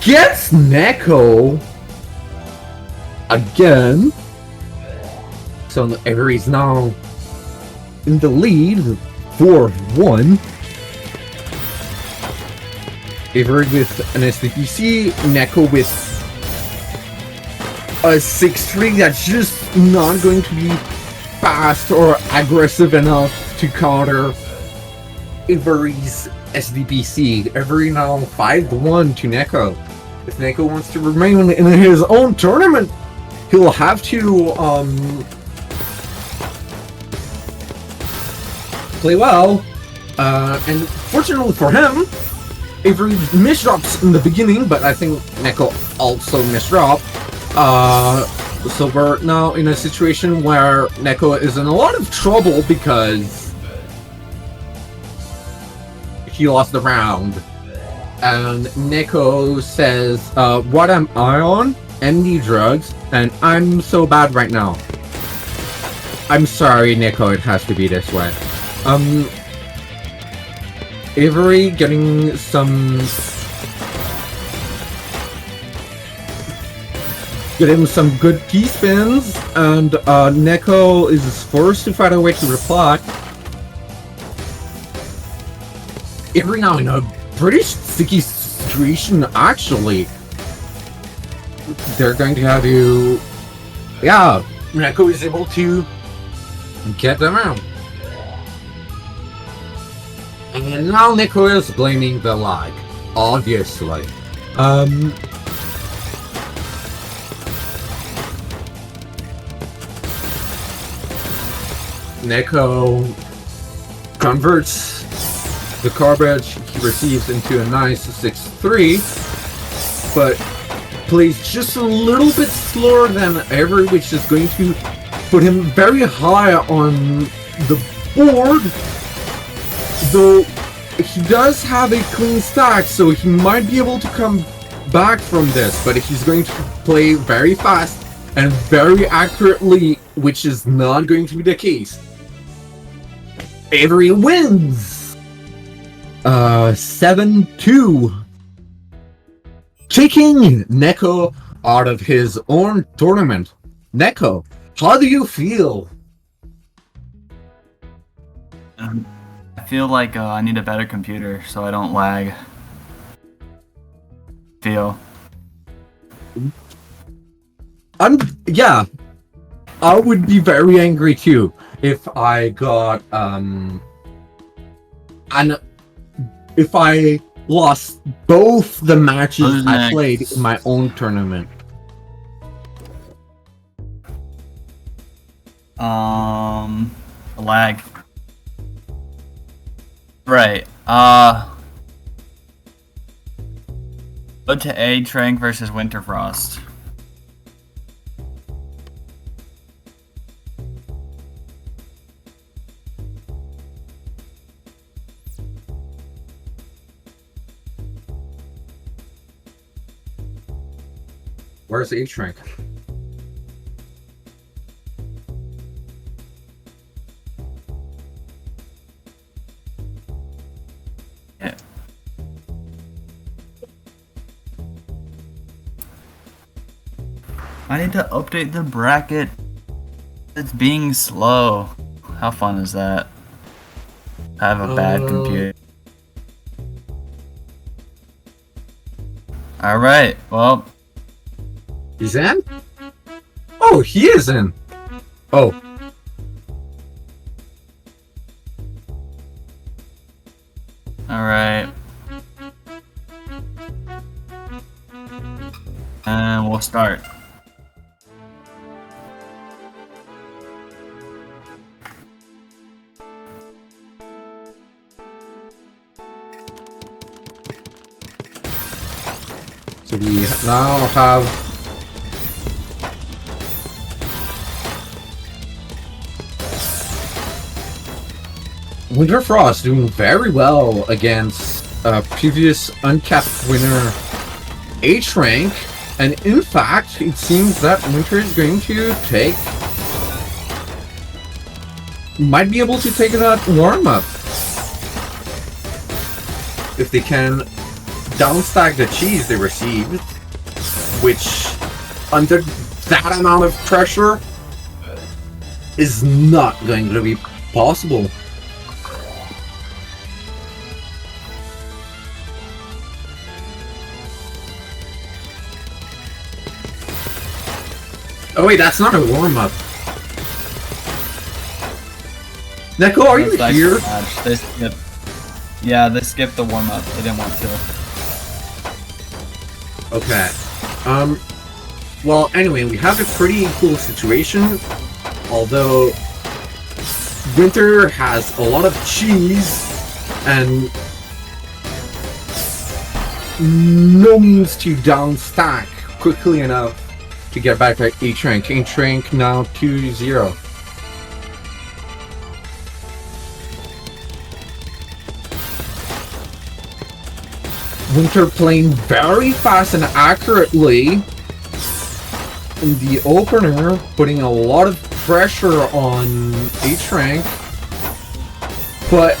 gets Neko again. So Avery's now in the lead, 4-1. Avery with an SDPC, Neko with a 6-3 that's just not going to be fast or aggressive enough to counter Avery's SDPC. Avery now 5-1 to Neko. If Neko wants to remain in his own tournament, he'll have to play well. And fortunately for him, Avery misdrops in the beginning, but I think Neko also misdropped. So we're now in a situation where Neko is in a lot of trouble because he lost the round. And Neko says, what am I on? MD drugs, and I'm so bad right now. I'm sorry, Neko, it has to be this way. Avery getting some Get him some good T-spins, and Neko is forced to find a way to reply. Every now and a pretty sticky situation, actually. They're going to have to... Yeah, Neko is able to get them out. And now Neko is blaming the lag, obviously. Neko converts the garbage he receives into a nice 6-3, but plays just a little bit slower than ever, which is going to put him very high on the board, though he does have a clean stack, so he might be able to come back from this, but he's going to play very fast and very accurately, which is not going to be the case. Avery wins! 7-2. Taking Neko out of his own tournament. Neko, how do you feel? I feel like I need a better computer so I don't lag. Yeah, I would be very angry too if I got if I lost both the matches I played in my own tournament. Lag. Right. Go to A Trank versus Winterfrost. Where's the H-Rank? Yeah. I need to update the bracket. It's being slow. How fun is that? I have a bad computer. Alright, well. He's in? Oh, he is in! Oh. Alright. And we'll start. So we now have Winterfrost doing very well against previous uncapped winner H-Rank, and in fact, it seems that Winter is going to might be able to take that warm-up if they can downstack the cheese they received, which under that amount of pressure is not going to be possible. Oh wait, that's not a warm-up. Neko, are you here? They skipped. Yeah, they skipped the warm-up. They didn't want to. Okay. Well, anyway, we have a pretty cool situation. Although Winter has a lot of cheese and no means to downstack quickly enough to get back at H-Rank. H-Rank now 2-0. Winter playing very fast and accurately in the opener, putting a lot of pressure on H-Rank, but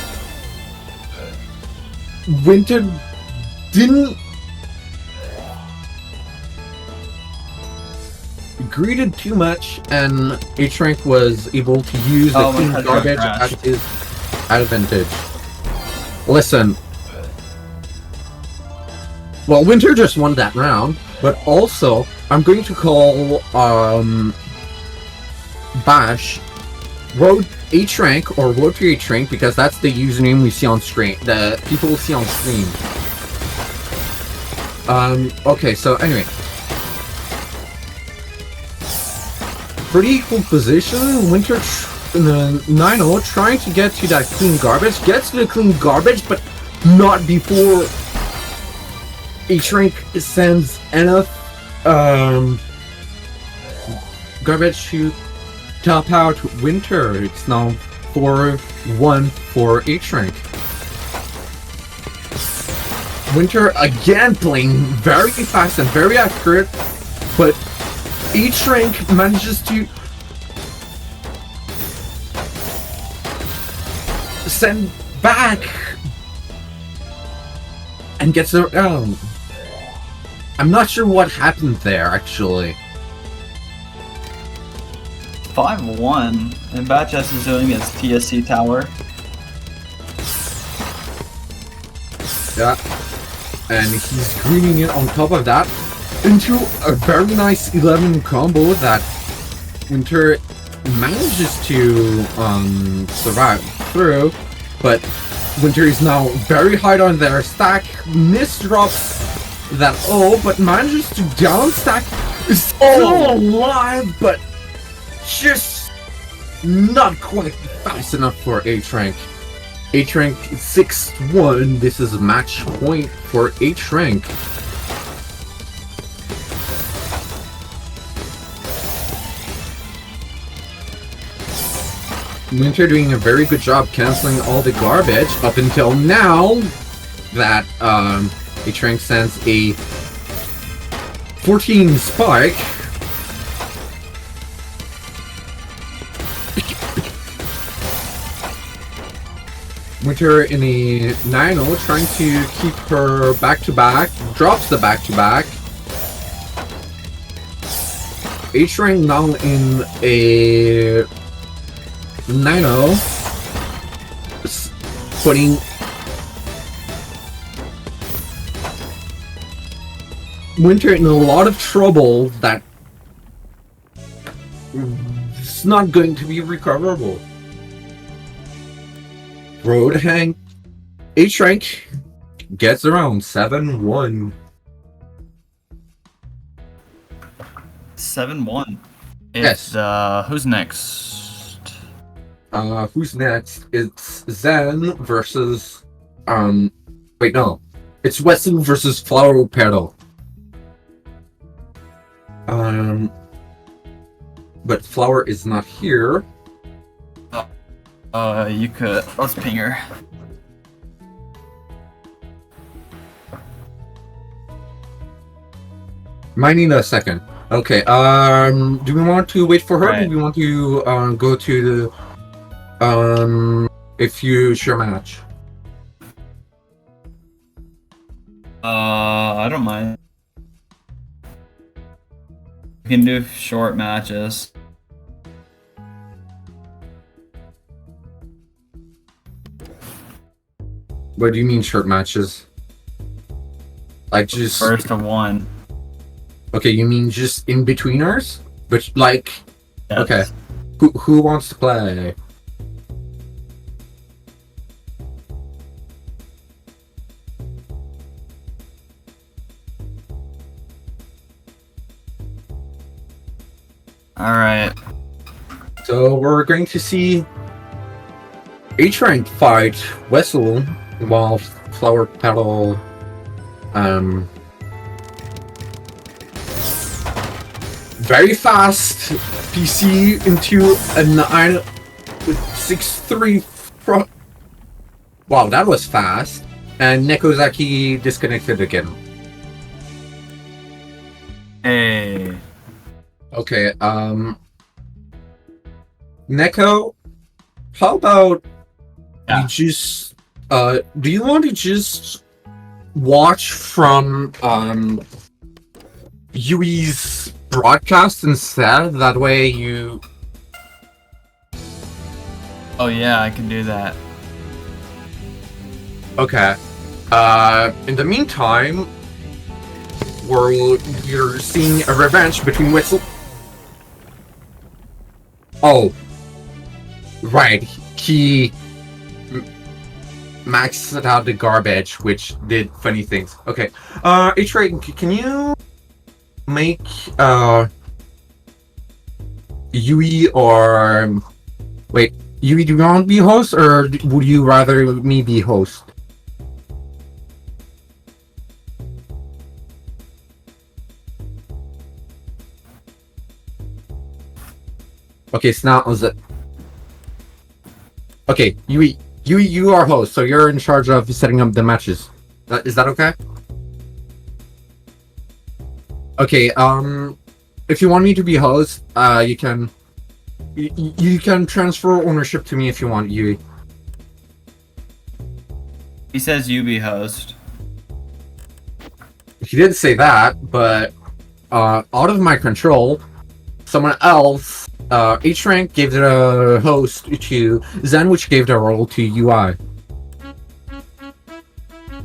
Winter greeted too much, and H-Rank was able to use the clean because garbage got at his advantage. Listen. Well, Winter just won that round, but also, I'm going to call, Bash Road H-Rank, or Road to H-Rank, because that's the username we see on screen, the people will see on screen. Okay, so anyway. Pretty equal position, Winter in the 9-0, trying to get to that clean garbage, gets to the clean garbage, but not before H-Rank sends enough, garbage to top out Winter. It's now 4-1 for H-Rank. Winter again playing very fast and very accurate, but H-Rank manages to send back and gets around. I'm not sure what happened there, actually. 5-1, and Batchess is doing his TSC tower. Yeah. And he's greening it on top of that into a very nice 11 combo that Winter manages to survive through, but Winter is now very high on their stack, misdrops that but manages to down stack, is still alive, but just not quite fast enough for H-Rank. H-Rank 6-1, this is a match point for H-Rank. Winter doing a very good job canceling all the garbage up until now that H-Rank sends a 14 spike. Winter in a 9-0 trying to keep her back-to-back, drops the back-to-back. H-Rank now in a 9-0, putting Winter in a lot of trouble that it's not going to be recoverable. Road hang. H-Rank gets around 7-1. 7-1. Yes. Who's next? Who's next? It's Zen versus wait, no. It's Wesson versus Flower Petal. But Flower is not here. You could. Let's ping her. Might need a second. Okay, do we want to wait for her? Right. Or do we want to go to the a future match? I don't mind. We can do short matches. What do you mean short matches? Like just First to one. Okay, you mean just in betweeners? But like Yes. okay. Who wants to play? Alright. So we're going to see H-Rank fight Wessel while Flower Petal very fast PC into a 6-3 front. Wow, that was fast. And Nekozaki disconnected again. Hey. Okay, Neko, how about you just do you want to just watch from Yui's broadcast instead? That way you... Oh yeah, I can do that. Okay. In the meantime, you're seeing a revenge between Whistle... Oh. Right. He... maxed out the garbage, which did funny things. Okay. H-Ray, can you make, Yui or... Wait, Yui, do you want to be host, or would you rather me be host? Okay, so now is it... Okay, Yui, you are host, so you're in charge of setting up the matches. Is that okay? Okay, if you want me to be host, you can transfer ownership to me if you want, Yui. He says you be host. He did say that, but out of my control, someone else, H-Rank gave the host to Zen, which gave the role to UI.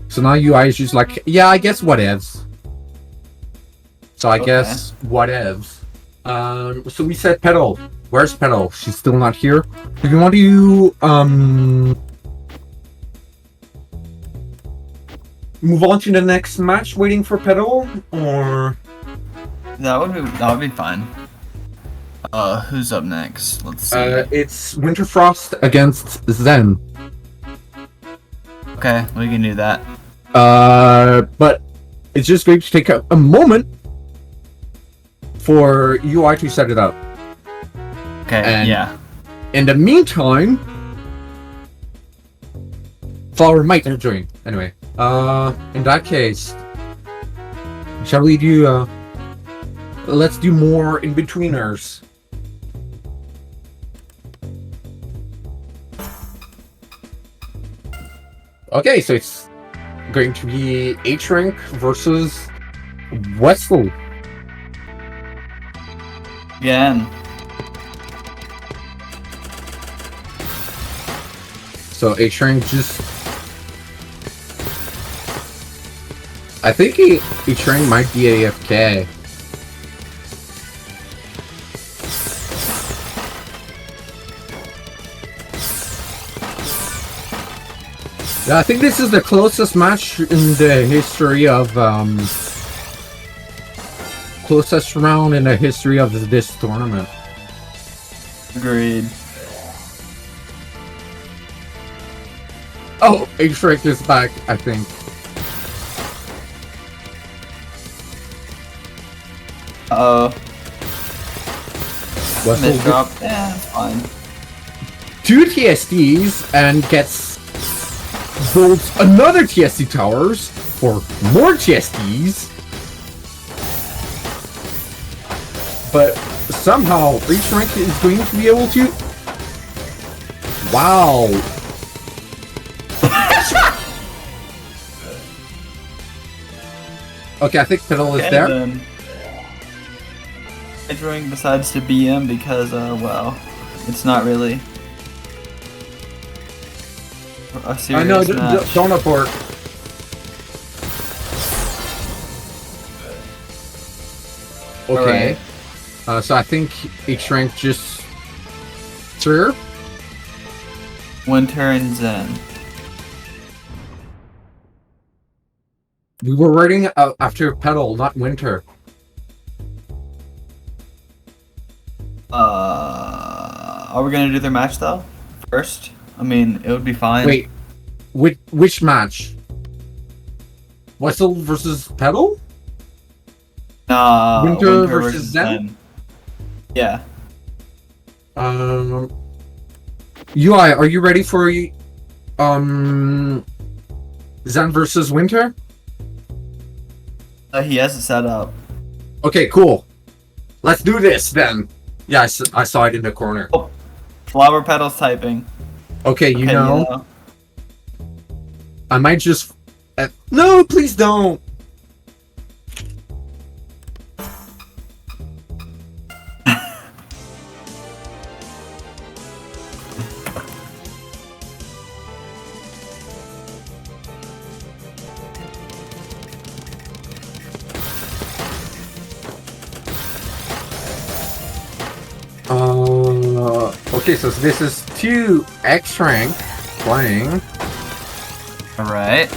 So now UI is just like, yeah, I guess whatevs. So I guess whatevs. So we said Petal. Where's Petal? She's still not here. Do you want to move on to the next match, waiting for Petal, or That would be fine. Who's up next? Let's see. it's Winterfrost against Zen. Okay, we can do that. But it's just going to take a moment for UI to set it up. Okay, And yeah. in the meantime, Flower might join. Anyway, in that case, shall we do, let's do more in-betweeners. Okay, so it's going to be H-Rank versus Wessel. Again. So H-Rank just... I think H-Rank might be AFK. Yeah, I think this is the closest match in the history of, closest round in the history of this tournament. Agreed. Oh, H-Rank is back, I think. Mid drop. Yeah, it's fine. 2 TSDs and gets builds another TSD towers for more TSDs. But somehow H-Rank is going to be able to... Wow. Okay, I think Fiddle is there. Then. H-Rank decides to BM because, well, it's not really a serious I know, match. don't abort. Okay. So I think H-Rank just... Sir? Winter and Zen. We were waiting after Petal, not Winter. Are we gonna do their match though? First? I mean, it would be fine. Wait, which match? Wessel versus Petal? Nah, Winter versus Zen? Yeah. UI, are you ready for Zen versus Winter? He has it set up. Okay, cool. Let's do this then. Yeah, I saw it in the corner. Oh, Flower Petals typing. Okay, you know. I might just... no, please don't! Okay, so this is 2 X rank playing. Alright.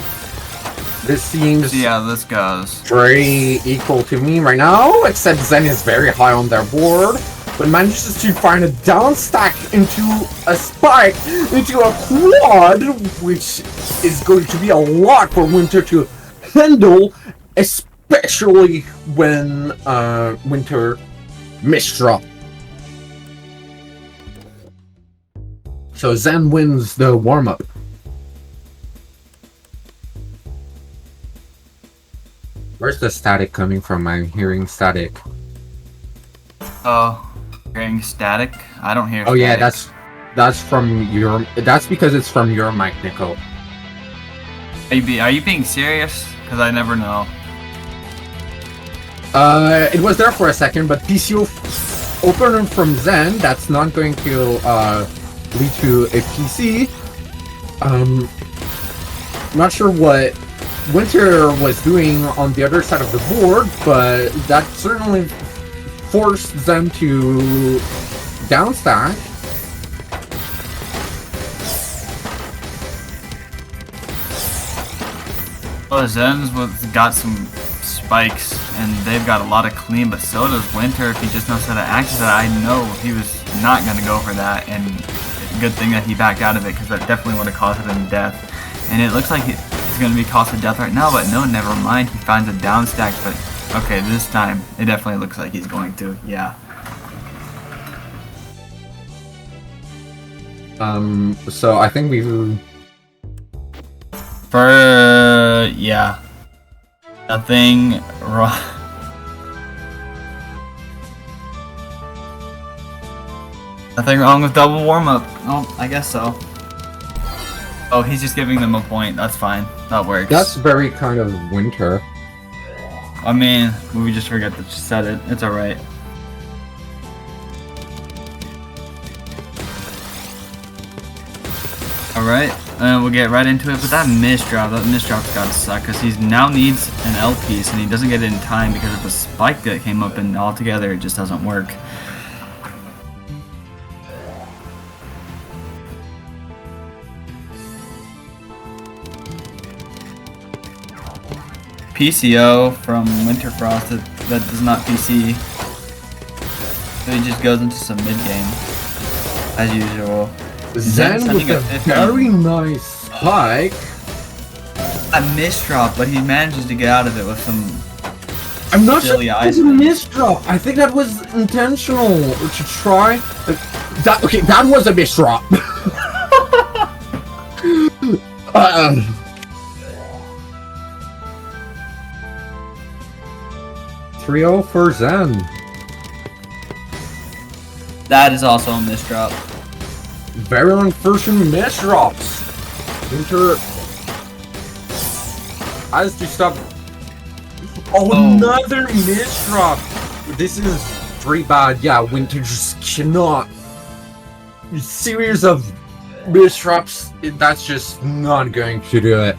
This seems See how this goes. very equal to me right now, except Zen is very high on their board, but manages to find a down stack into a spike, into a quad, which is going to be a lot for Winter to handle, especially when Winter misdrop. So Zen wins the warm-up. Where's the static coming from? I'm hearing static. Oh, hearing static? I don't hear Oh static. yeah, that's from your. That's because it's from your mic, Nico. Are you being serious? Because I never know. It was there for a second, but PCO open from Zen. That's not going to lead to a PC. Not sure what Winter was doing on the other side of the board, but that certainly forced them to downstack. Well, Zen's got some spikes, and they've got a lot of clean, but so does Winter if he just knows how to access it. I know he was not going to go for that, and good thing that he backed out of it, because that definitely would have caused him death. And it looks like he's going to be costed death right now, but no, never mind. He finds a down stack, but okay, this time it definitely looks like he's going to, yeah. So I think we've... Yeah. Nothing wrong. Nothing wrong with double warm-up. Oh, I guess so. Oh, he's just giving them a point. That's fine. That works. That's very kind of Winter. I mean, we just forget to set it. It's alright. Alright, and we'll get right into it. But that misdrop's gotta suck, because he now needs an L piece, and he doesn't get it in time because of the spike that came up, and altogether it just doesn't work. PCO from Winterfrost that does not PC. So he just goes into some mid game, as usual. Zen with a very nice spike. A misdrop, but he manages to get out of it with some. I'm not sure silly it was a misdrop. I think that was intentional to try. Okay, that was a misdrop. 3-0 for Zen. That is also a misdrop. Very unfortunate misdrops. Winter has to stop. Oh, another misdrop. This is pretty bad. Yeah, Winter just cannot. A series of misdrops. That's just not going to do it.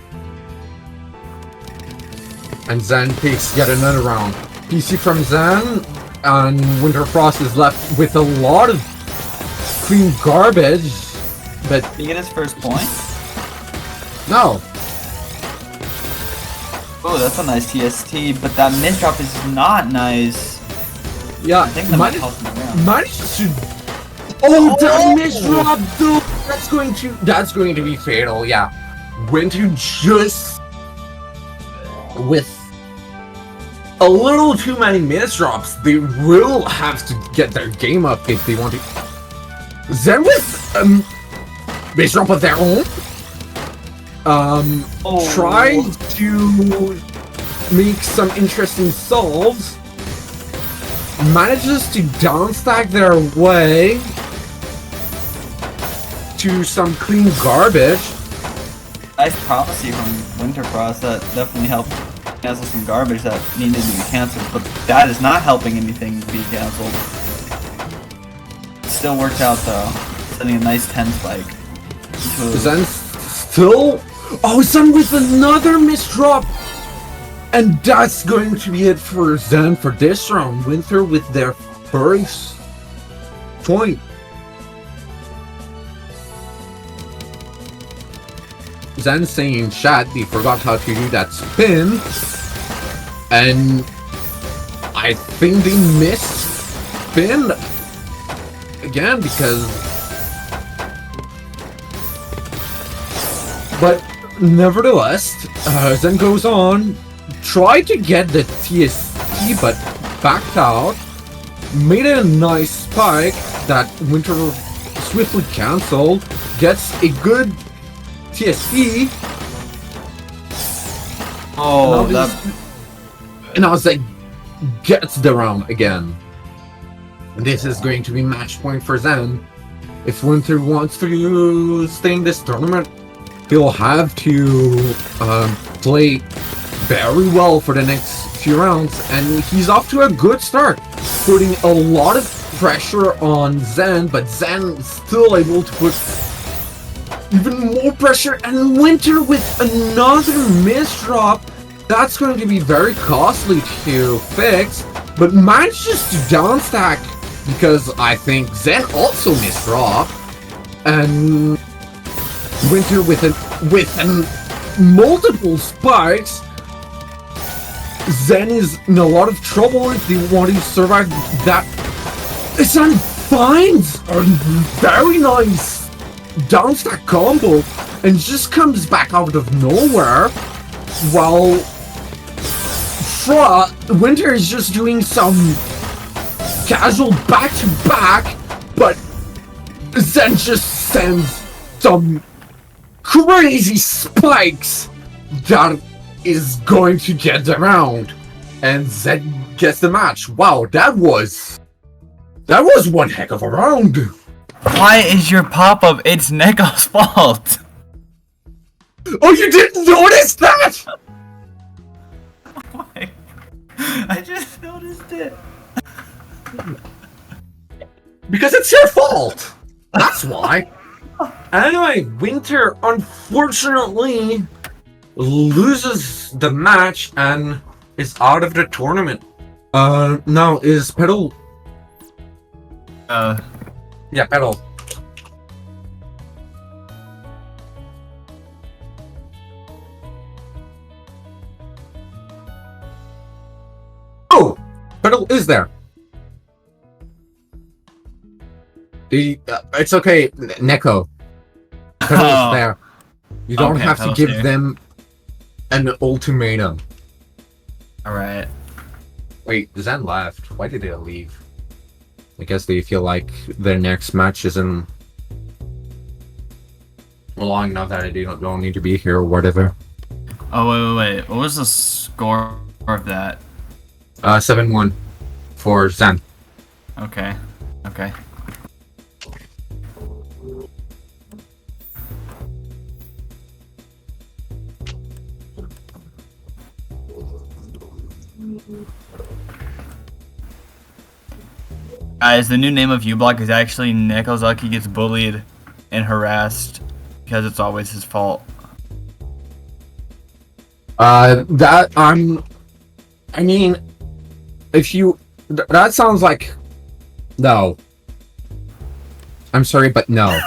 And Zen takes yet another round. PC from Zen, and Winterfrost is left with a lot of clean garbage, but... Did he get his first point? No. Oh, that's a nice TST, but that misdrop is not nice. Yeah, I think that might cost him around. managed to... Oh, that misdrop, dude! That's going to be fatal, yeah. Winter just... with a little too many misdrops, they will have to get their game up if they want to. Zen with misdrop of their own. Tries to make some interesting solves. Manages to downstack their way to some clean garbage. Nice prophecy from Winterfrost that definitely helped cancel some garbage that needed to be canceled, but that is not helping anything be canceled. It still worked out though, setting a nice 10 spike. Zen still... Oh, Zen with another misdrop! And that's going to be it for Zen for this round. Winter with their first point. Zen saying in chat they forgot how to do that spin, and I think they missed spin again because. But nevertheless, Zen goes on, tried to get the TST but backed out, made a nice spike that Winter swiftly cancelled, gets a good TST. Oh, and I was like, gets the round again. This is going to be match point for Zen. If Winter wants to stay in this tournament, he'll have to play very well for the next few rounds, and he's off to a good start, putting a lot of pressure on Zen, but Zen is still able to put even more pressure, and Winter with another misdrop. That's going to be very costly to fix, but manages to downstack because I think Zen also misdrop, and Winter with multiple spikes. Zen is in a lot of trouble if they want to survive that. Zen finds a very nice downstack combo and just comes back out of nowhere, while Winter is just doing some casual back-to-back, but Zen just sends some crazy spikes that is going to get the round, and Zen gets the match. Wow, that was one heck of a round. Why is your pop-up? It's Neko's fault. Oh, you didn't notice that? Why? I just noticed it. Because it's your fault. That's why. Anyway, Winter unfortunately loses the match and is out of the tournament. Now is Pedal. Yeah, Pedal. Oh, Pedal is there. It's okay, Neko. Pedal is there. You don't have to give them an ultimatum. Alright. Wait, Zen left. Why did they leave? I guess they feel like their next match isn't long enough that they don't need to be here or whatever. Oh, wait. What was the score of that? 7-1 for Zen. Okay. Guys, the new name of uBlock is actually Nekozaki gets bullied and harassed because it's always his fault. I mean, if you... that sounds like... No. I'm sorry, but no.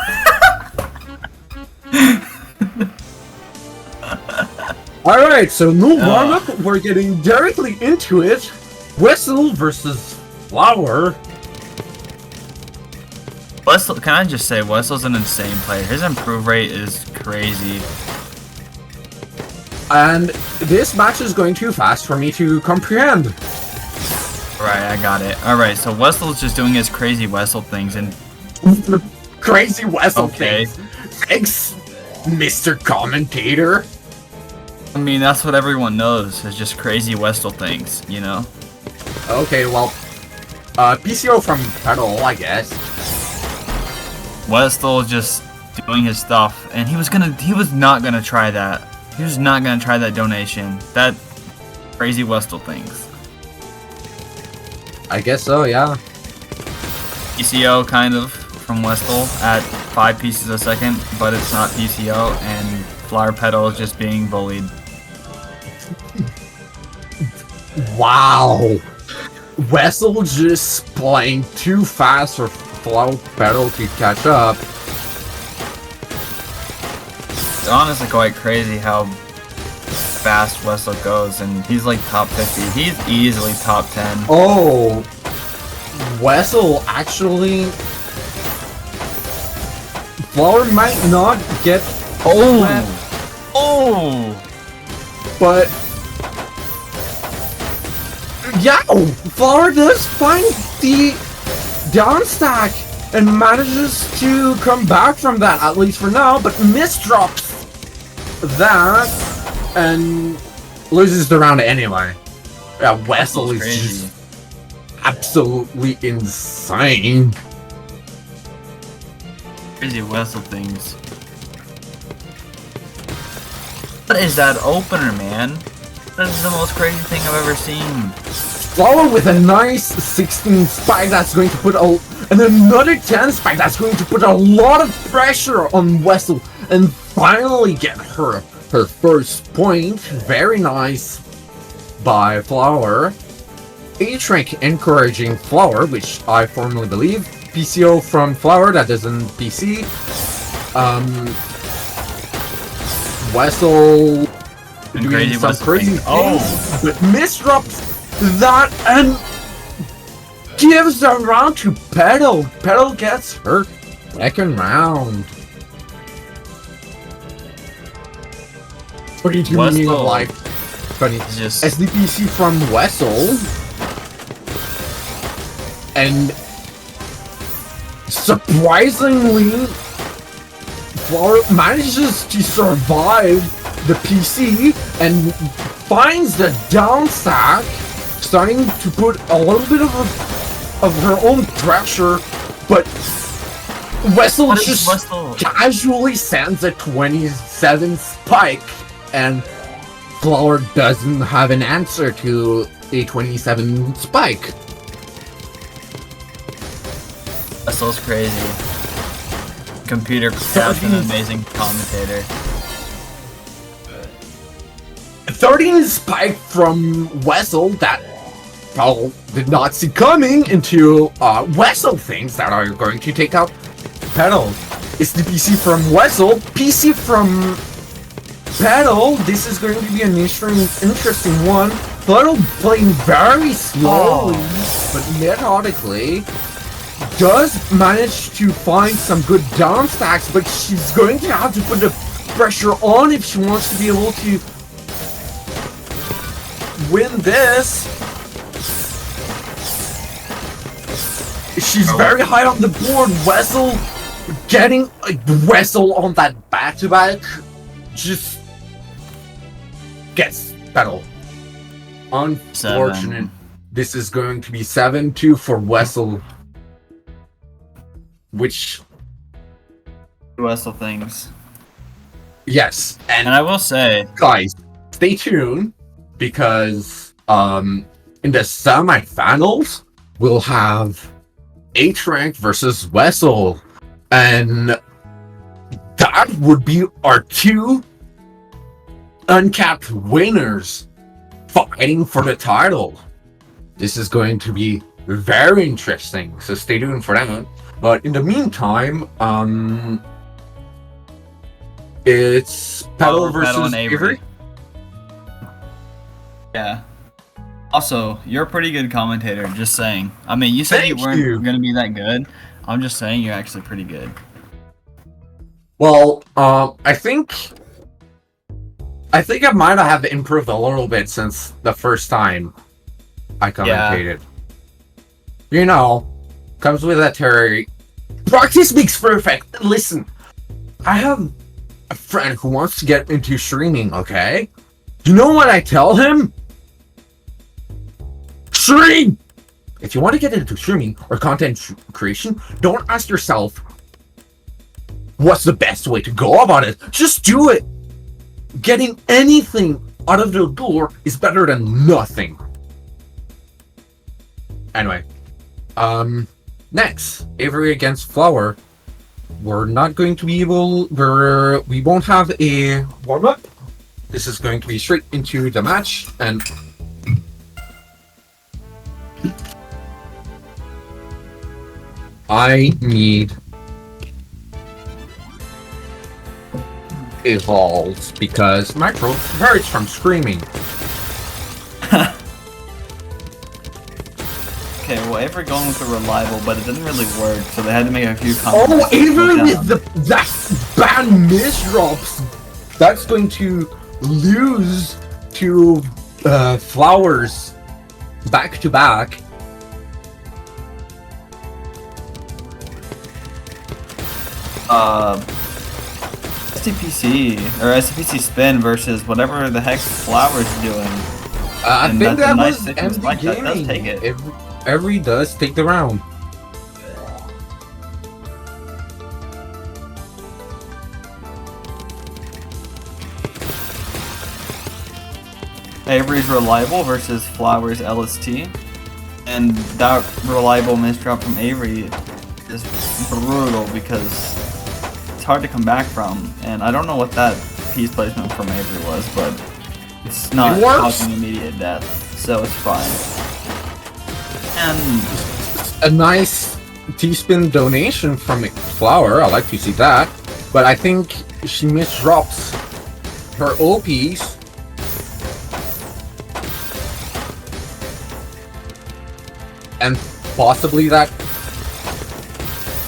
Alright, so new warm-up, we're getting directly into it. Whistle versus Flower. Wessel, can I just say, Wessel's an insane player. His improve rate is crazy. And this match is going too fast for me to comprehend. Right, I got it. Alright, so Wessel's just doing his crazy Wessel things and... Crazy Wessel things. Thanks, Mr. Commentator. I mean, that's what everyone knows, is just crazy Wessel things, you know? Okay, well, PCO from Pedal, I guess. Wessel just doing his stuff, and he was not gonna try that. He was not gonna try that donation. That crazy Wessel things. I guess so, yeah. PCO kind of from Wessel at 5 pieces a second, but it's not PCO, and Flower Pedal is just being bullied. Wow. Wessel just playing too fast for Flower Pedal to catch up. It's honestly quite crazy how fast Wessel goes, and he's like top 50. He's easily top 10. Oh, Wessel actually. Flower might not get. Oh! But yeah, Flower does find the down stack and manages to come back from that, at least for now, but misdrops that and loses the round anyway. Yeah, Wessel is just absolutely insane. Crazy Wessel things. What is that opener, man? That is the most crazy thing I've ever seen. Flower with a nice 16 spike that's going to put and another 10 spike that's going to put a lot of pressure on Wessel and finally get her first point. Very nice by Flower. H-Rank encouraging Flower, which I firmly believe. PCO from Flower, that doesn't PC. Wessel doing some crazy things, but misdrops that and gives the round to Petal. Petal gets her second round. 42 minutes of life. Funny. Just SDPC from Wessel. And surprisingly, Flower manages to survive the PC and finds the down stack, starting to put a little bit of her own pressure, but Wessel just casually sends a 27 spike, and Flower doesn't have an answer to a 27 spike. Wessel's crazy. Computer Craft, an amazing commentator. 13 spike from Wessel that Paul did not see coming into Wessel things that are going to take out Petal. It's the PC from Wessel, PC from Petal. This is going to be an interesting one. Petal playing very slowly, but methodically. Does manage to find some good down stacks, but she's going to have to put the pressure on if she wants to be able to win this. She's very high on the board. Wessel getting Wessel on that back-to-back just gets Petal. Unfortunate. 7. This is going to be 7-2 for Wessel. Which Wessel things. Yes, and I will say, guys, stay tuned because in the semifinals we'll have H-Rank versus Wessel, and that would be our two uncapped winners fighting for the title. This is going to be very interesting, so stay tuned for that. But in the meantime, it's Petal versus Avery. Yeah. Also, you're a pretty good commentator, just saying. I mean, you said you weren't going to be that good. I'm just saying you're actually pretty good. Well, I think I might have improved a little bit since the first time I commentated. Yeah. You know, comes with that Terry. Practice makes perfect. Listen, I have a friend who wants to get into streaming, okay? You know what I tell him? Stream! If you want to get into streaming or content creation, don't ask yourself, what's the best way to go about it? Just do it! Getting anything out of the door is better than nothing. Anyway, next, Avery against Flower. We're not going to be able... We won't have a warm-up. This is going to be straight into the match, and... I need evolves because my throat hurts from screaming. Okay, well, Avery going with the reliable, but it didn't really work, so they had to make a few Oh, compromises. Avery with that bad misdrops! That's going to lose to Flowers back to back. STPC or STPC spin versus whatever the heck Flowers doing. I And think that's a that nice was situation. MD Spike, that does Gaming. take it. Every does take the round. Avery's reliable versus Flowers LST, and that reliable misdrop from Avery is brutal because it's hard to come back from. And I don't know what that piece placement from Avery was, but it's not It works. causing immediate death, so it's fine. And A nice T-spin donation from Flower. I like to see that, but I think she misdrops her OPs. And possibly that,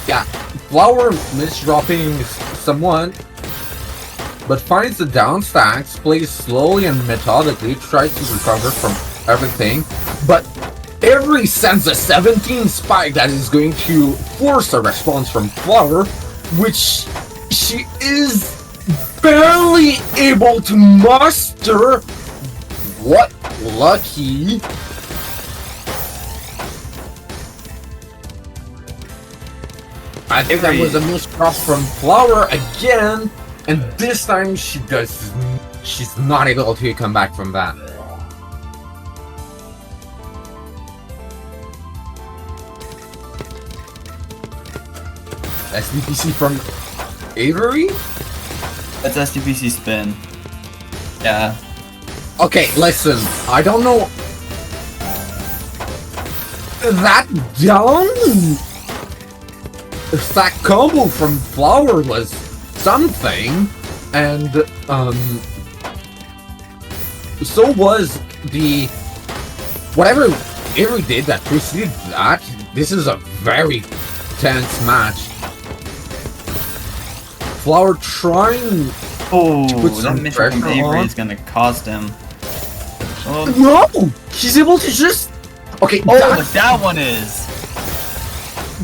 yeah, Flower misdropping someone, but finds the down stacks, plays slowly and methodically, tries to recover from everything, but Avery sends a 17 spike that is going to force a response from Flower, which she is barely able to muster. What lucky. I think that was a misdrop from Flower again, and this time she's not able to come back from that. SDPC from Avery? that's STPC spin. Yeah. Okay, listen, I don't know. That down stack combo from Flower was something, and so was the whatever Avery did that preceded that. This is a very tense match. Flower trying. Oh, put that some misdrop from pressure Avery on. is gonna cost him. Oh, No, she's able to just. Okay, but that one is.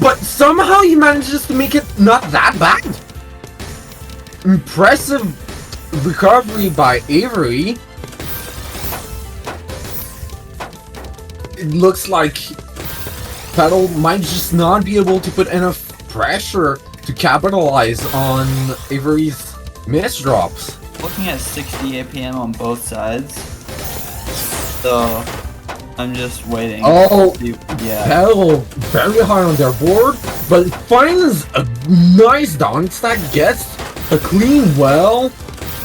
but somehow he manages to make it not that bad. Impressive recovery by Avery. It looks like Petal might just not be able to put enough pressure to capitalize on Avery's misdrops. Looking at 60 APM on both sides, so I'm just waiting. Oh, Yeah. Petal very high on their board, but finds a nice down stack, gets a clean well,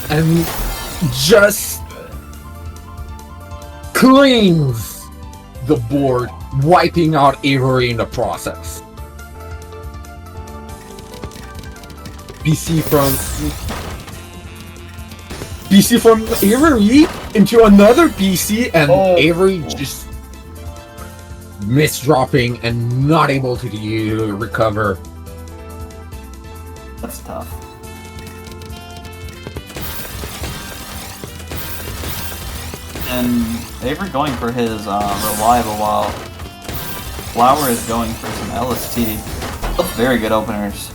and just cleans the board, wiping out Avery in the process. PC from Avery into another PC, and Oh. Avery just misdropping and not able to recover. That's tough. And Avery going for his reliable while Flower is going for some LST. Both very good openers.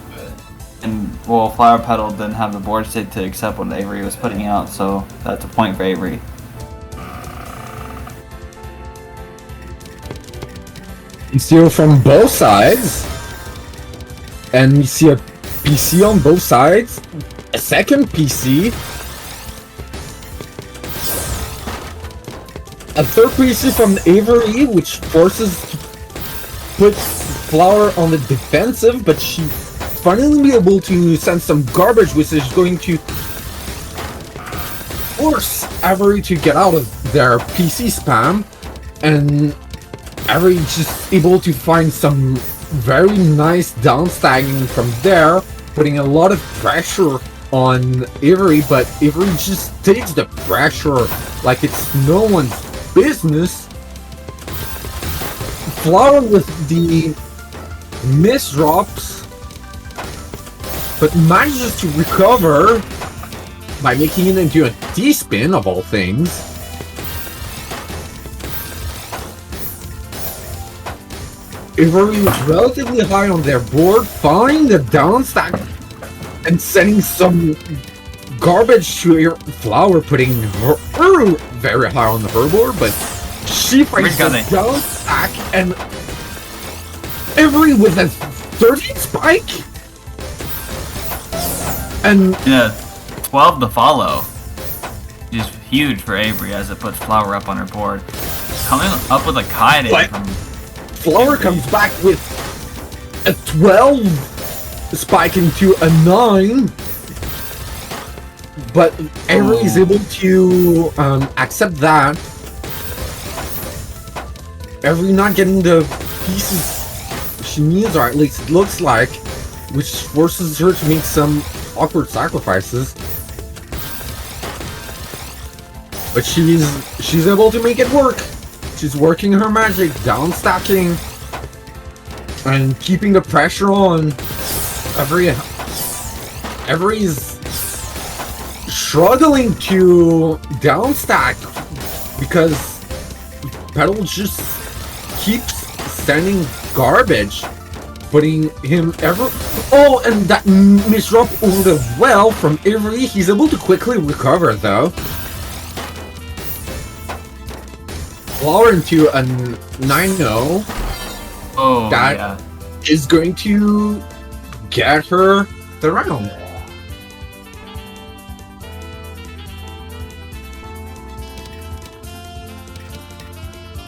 And well, Flower Petal didn't have the board state to accept what Avery was putting out, so that's a point for Avery. You steal from both sides, and you see a PC on both sides, a second PC, a third PC from Avery, which forces to put Flower on the defensive, but she finally be able to send some garbage, which is going to force Avery to get out of their PC spam, and Avery just able to find some very nice downstagging from there, putting a lot of pressure on Avery, but Avery just takes the pressure like it's no one's business. Flower with the misdrops, but manages to recover by making it into a D-spin of all things. Avery is relatively high on their board, following the down stack and sending some garbage to your Flower, putting her very high on her board, but she finds the down stack and Avery with a 13 spike? And yeah, 12 to follow. Just huge for Avery as it puts Flower up on her board. Coming up with a Kaede from Flower comes back with a 12 spike into a 9. But Avery is able to accept that. Avery not getting the pieces she needs, or at least it looks like, which forces her to make some awkward sacrifices. But she's able to make it work. She's working her magic, down stacking, and keeping the pressure on. Avery's struggling to down stack because Petal just keeps sending garbage, putting him ever. Oh, and that misdrop over the well from Avery. He's able to quickly recover though. Flower into a 9-0. Oh, that yeah. is going to get her the round.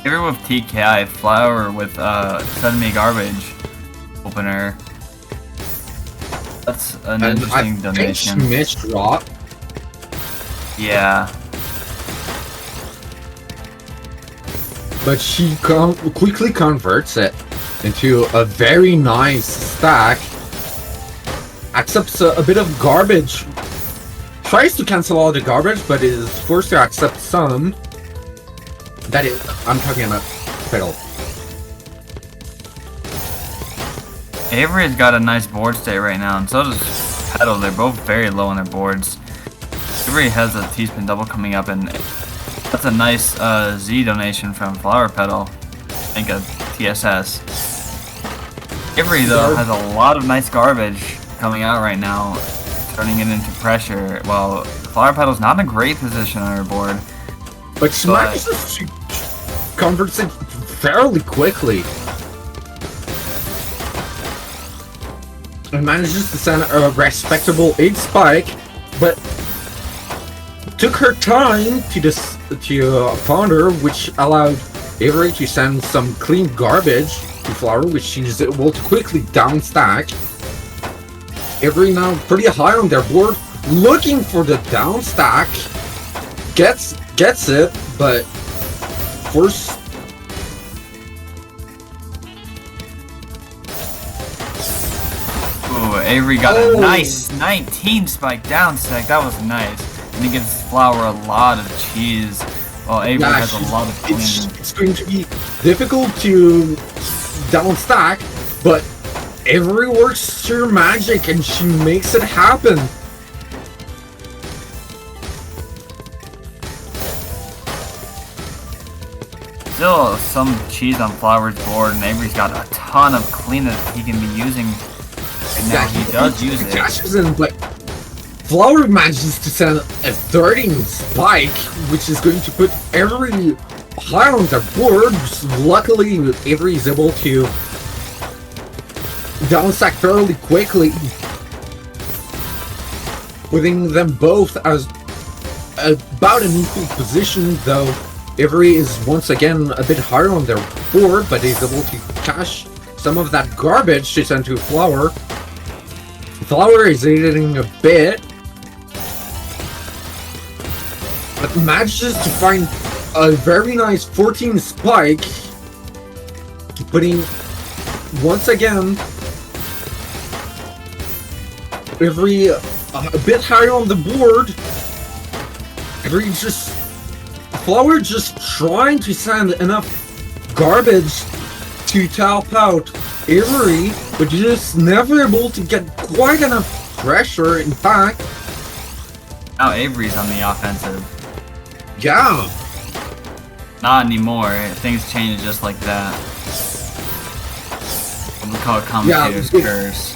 Avery with TKI, Flower with Send Me Garbage opener. That's an interesting donation. Think she misdrop. Yeah. But she quickly converts it into a very nice stack. Accepts a bit of garbage. Tries to cancel all the garbage, but is forced to accept some. That is, I'm talking about Petal. Avery's got a nice board state right now, and so does Petal. They're both very low on their boards. Avery has a T-spin double coming up, and that's a nice Z donation from Flower Petal. I think a TSS. Avery, though, has a lot of nice garbage coming out right now, turning it into pressure, while Flower Petal's not in a great position on her board. But she manages to convert it fairly quickly. And manages to send a respectable 8 spike, but took her time to Founder, which allowed Avery to send some clean garbage to Flower, which she's able to quickly down stack. Avery now pretty high on their board, looking for the down stack. Gets it, but first. Ooh, Avery got a nice 19 spike down stack. That was nice. And he gives Flower a lot of cheese, while Avery has a lot of clean. It's going to be difficult to down stack, but Avery works her magic and she makes it happen. Still some cheese on Flower's board, and Avery's got a ton of clean that he can be using. And now he does use it. Cashes in, but Flower manages to send a 13 spike, which is going to put Avery high on their board. Luckily, Avery is able to down stack fairly quickly, putting them both as about an equal position, though Avery is once again a bit higher on their board, but is able to cash some of that garbage to send to Flower. Flower is eating a bit, but manages to find a very nice 14 spike, putting once again Avery a bit higher on the board. Avery just Flower just trying to send enough garbage to tap out Avery, but just never able to get quite enough pressure. In fact, Now Avery's on the offensive. yeah, Not anymore. Things change just like that. We call it commentator's curse.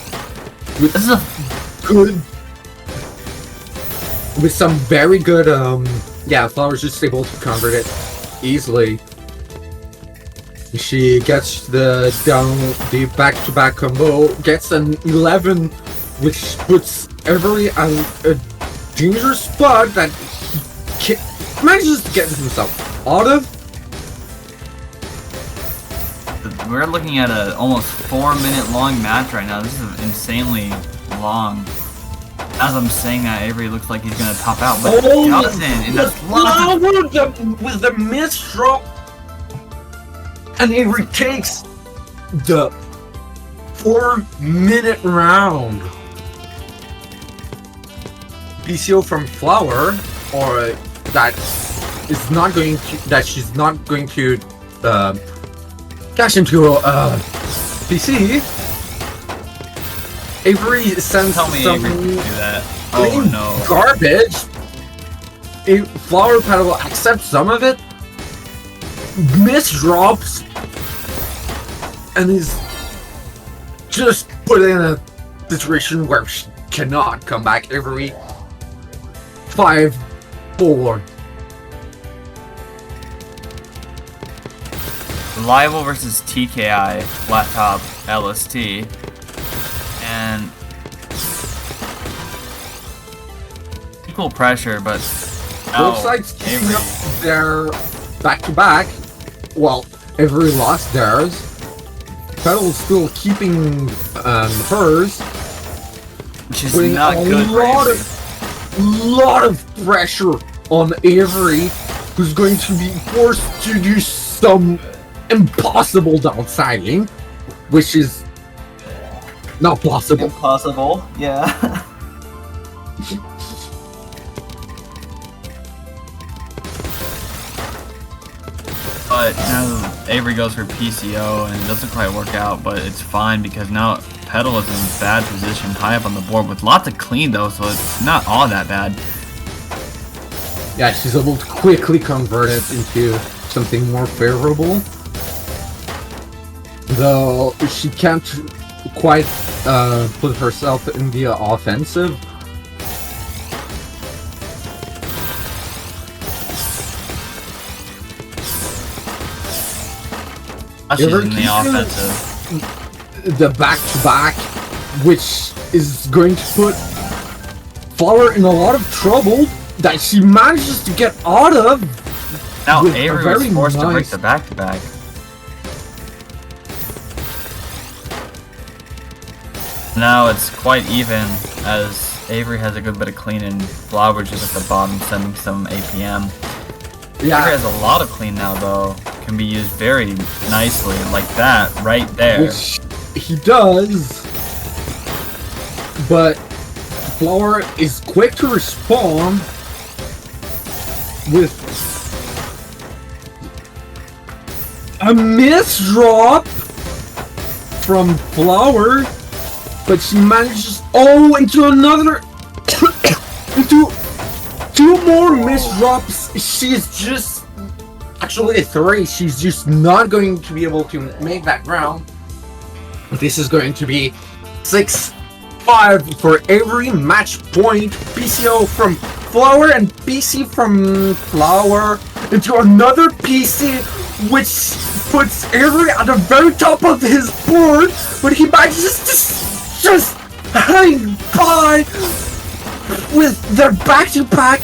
with This is a good, with some very good, yeah, Flower's just able to convert it easily. She gets the back-to-back combo, gets an 11, which puts Avery on a dangerous spot that he manages to get himself out of. We're looking at a almost 4-minute long match right now. This is insanely long. As I'm saying that, Avery looks like he's gonna top out, but he doesn't. And that's Flower with the miss drop, and Avery takes the 4-minute round. PCO from Flower, or that is not going to, that she's not going to cash into PC. Avery sends Tell me some Avery can do that. Oh no. garbage. A Flower Petal accepts some of it, misdrops, and is just put in a situation where she cannot come back. Avery 5-4. Reliable versus TKI, flat top LST, and equal pressure, but Both sides keeping Avery. up their back-to-back. Well, Avery lost theirs. Petal's still keeping hers. Which is Putting not a good for Avery. lot of pressure on Avery, who's going to be forced to do some impossible downsiding, which is not possible. Impossible. Yeah. But now Avery goes for PCO and it doesn't quite work out, but it's fine because now Petal is in bad position, high up on the board with lots of clean though, so it's not all that bad. Yeah, she's able to quickly convert it into something more favorable. Though she can't quite put herself in the offensive. She's Avery in the keeps offensive. the back-to-back, which is going to put Flower in a lot of trouble that she manages to get out of. Now with a Avery was very forced to break nice- the back-to-back. Now it's quite even as Avery has a good bit of clean and Flower just at the bottom sending some APM. Avery Yeah, has a lot of clean now though. Can be used very nicely like that right there. which he does, but Flower is quick to respond with a misdrop from Flower, but she manages into another into 2 more misdrops. She's just actually 3. She's just not going to be able to make that round. This is going to be 6-5 for every match point. PCO from Flower and PC from Flower into another PC, which puts Avery at the very top of his board, but he manages to just hang by with their back-to-back,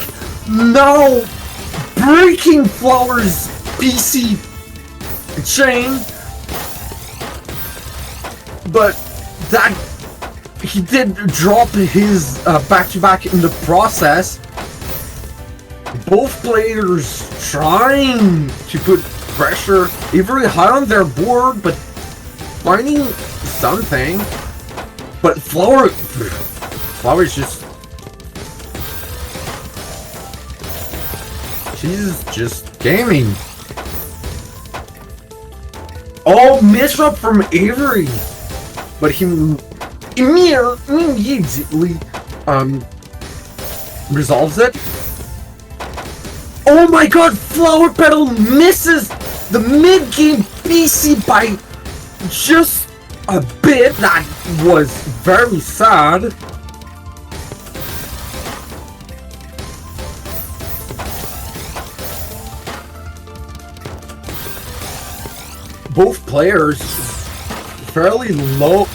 now breaking Flower's PC chain. But that he did drop his back-to-back in the process. Both players trying to put pressure, Avery high on their board, but finding something. But Flower's just He's just gaming. Oh, misrep from Avery, but he immediately resolves it. Oh my god, Flower Petal misses the mid-game PC by just a bit. That was very sad. Both players fairly low.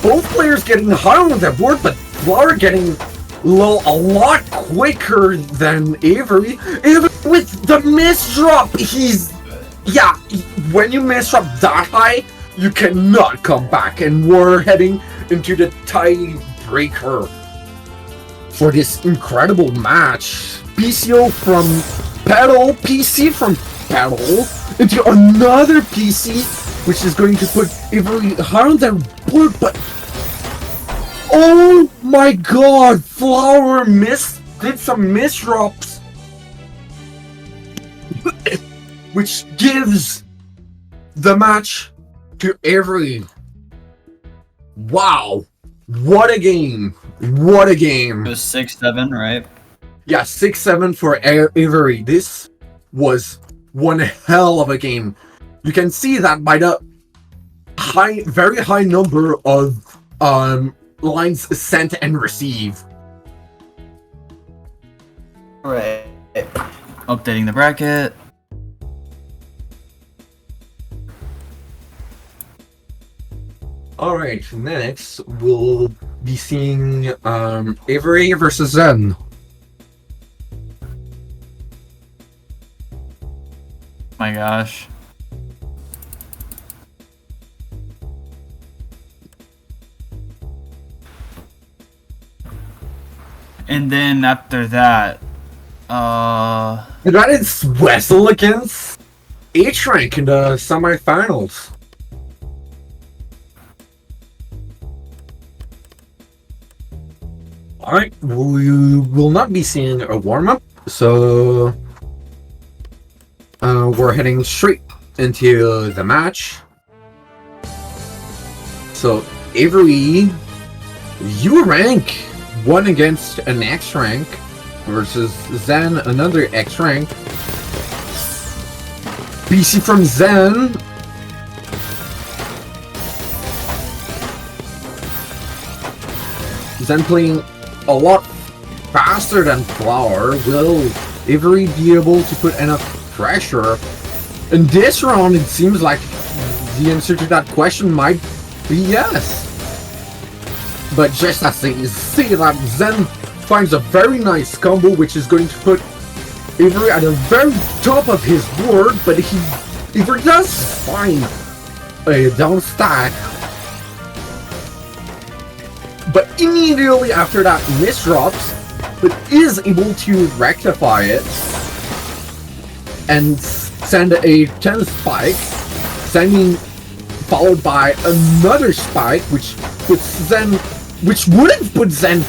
Both players getting high on their board, but Flower getting low a lot quicker than Avery. Avery with the misdrop, yeah, when you misdrop that high, you cannot come back, and we're heading into the tiebreaker for this incredible match. PCO from Petal, PC from Petal, into another PC, which is going to put Avery high on their board, but oh my god, Flower did some misdrops, which gives the match to Avery. Wow, what a game! What a game! It was 6-7, right? Yeah, 6-7 for Avery. This was one hell of a game. You can see that by the very high number of lines sent and received. Right. Updating the bracket. Alright, next we'll be seeing Avery versus Zen. My gosh. And then after that, that is Wessel against H-Rank in the semifinals. Alright, we will not be seeing a warm-up, so we're heading straight into the match. So, Avery, you rank 1 against an X rank versus Zen, another X rank. PC from Zen. Zen playing a lot faster than Flower. Will Avery be able to put enough pressure? In this round, it seems like the answer to that question might be yes. But just as they see that, Zen finds a very nice combo, which is going to put Avery at the very top of his board, but Avery does find a down stack. But immediately after that, misdrops, but is able to rectify it and send a 10 spike, followed by another spike, which wouldn't put Zen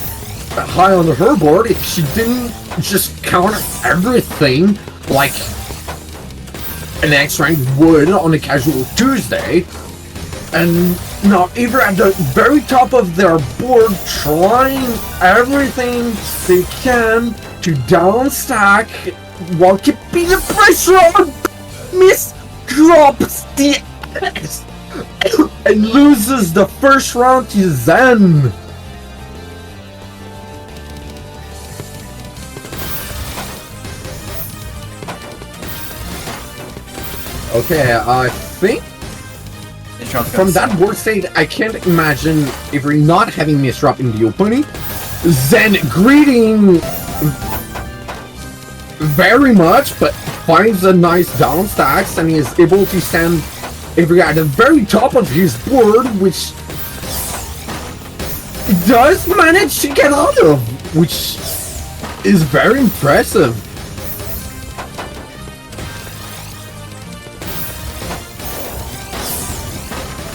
high on her board if she didn't just counter everything like an X-Rank would on a casual Tuesday. And now Avery at the very top of their board, trying everything they can to down stack while keeping the pressure on. Miss drops the X and loses the first round to Zen. Okay, I think from that board state, I can't imagine Avery not having misdrop in the opening. Zen greeting very much, but finds a nice down stacks and is able to send Avery at the very top of his board, which does manage to get out of, which is very impressive.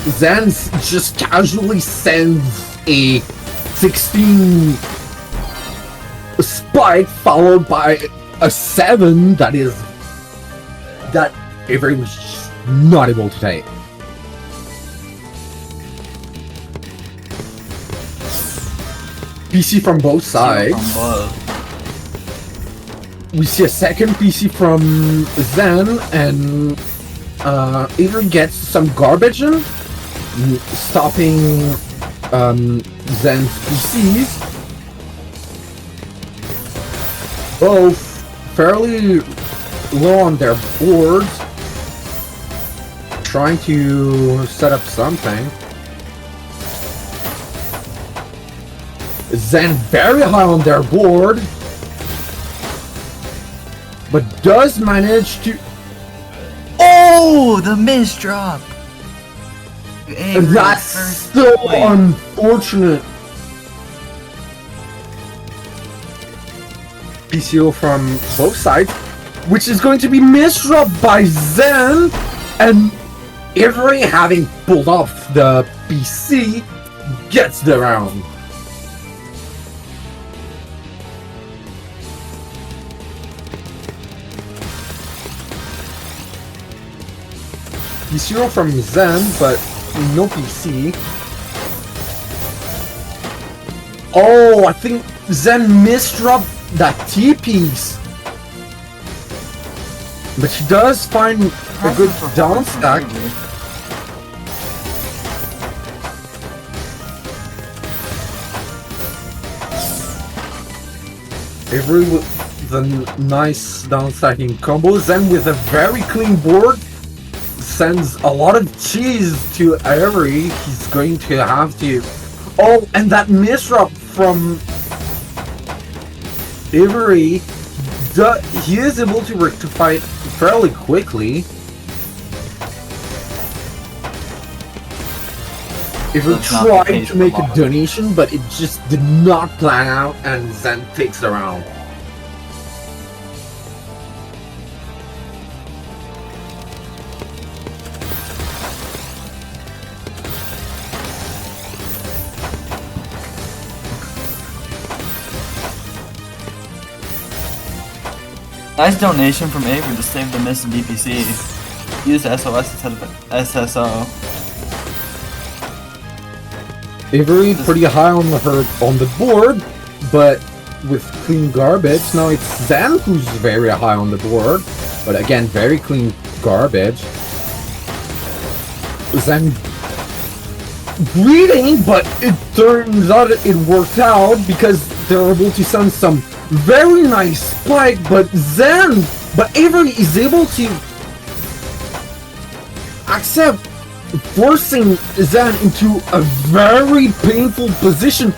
Zen just casually sends a 16 spike spike followed by a 7 that Avery was just not able to take. PC from both sides. From both. We see a second PC from Zen, and Avery gets some garbage in, stopping Zen's PCs. Both fairly low on their boards, trying to set up something. Zen very high on their board, but does manage to... Oh, the miss drop! That's so unfortunate. PCO from both sides, which is going to be misdropped by Zen, and Avery, having pulled off the PC, gets the round. PCO from Zen, but no PC. Oh, I think Zen misdropped that T-piece. But she does find a good down stack. Avery with the nice down stacking combo. Zen with a very clean board sends a lot of cheese to Avery. He's going to have to... Oh, and that misdrop from Avery, he is able to rectify it fairly quickly. Avery tried to make a donation, but it just did not plan out, and Zen takes the round. Nice donation from Avery to save the miss in DPC. Use SOS instead of SSO. Avery pretty high on the board, but with clean garbage. Now it's Zen who's very high on the board, but again very clean garbage. Zen bleeding, but it turns out it worked out because they're able to send some very nice spike, but Avery is able to accept forcing Zen into a very painful position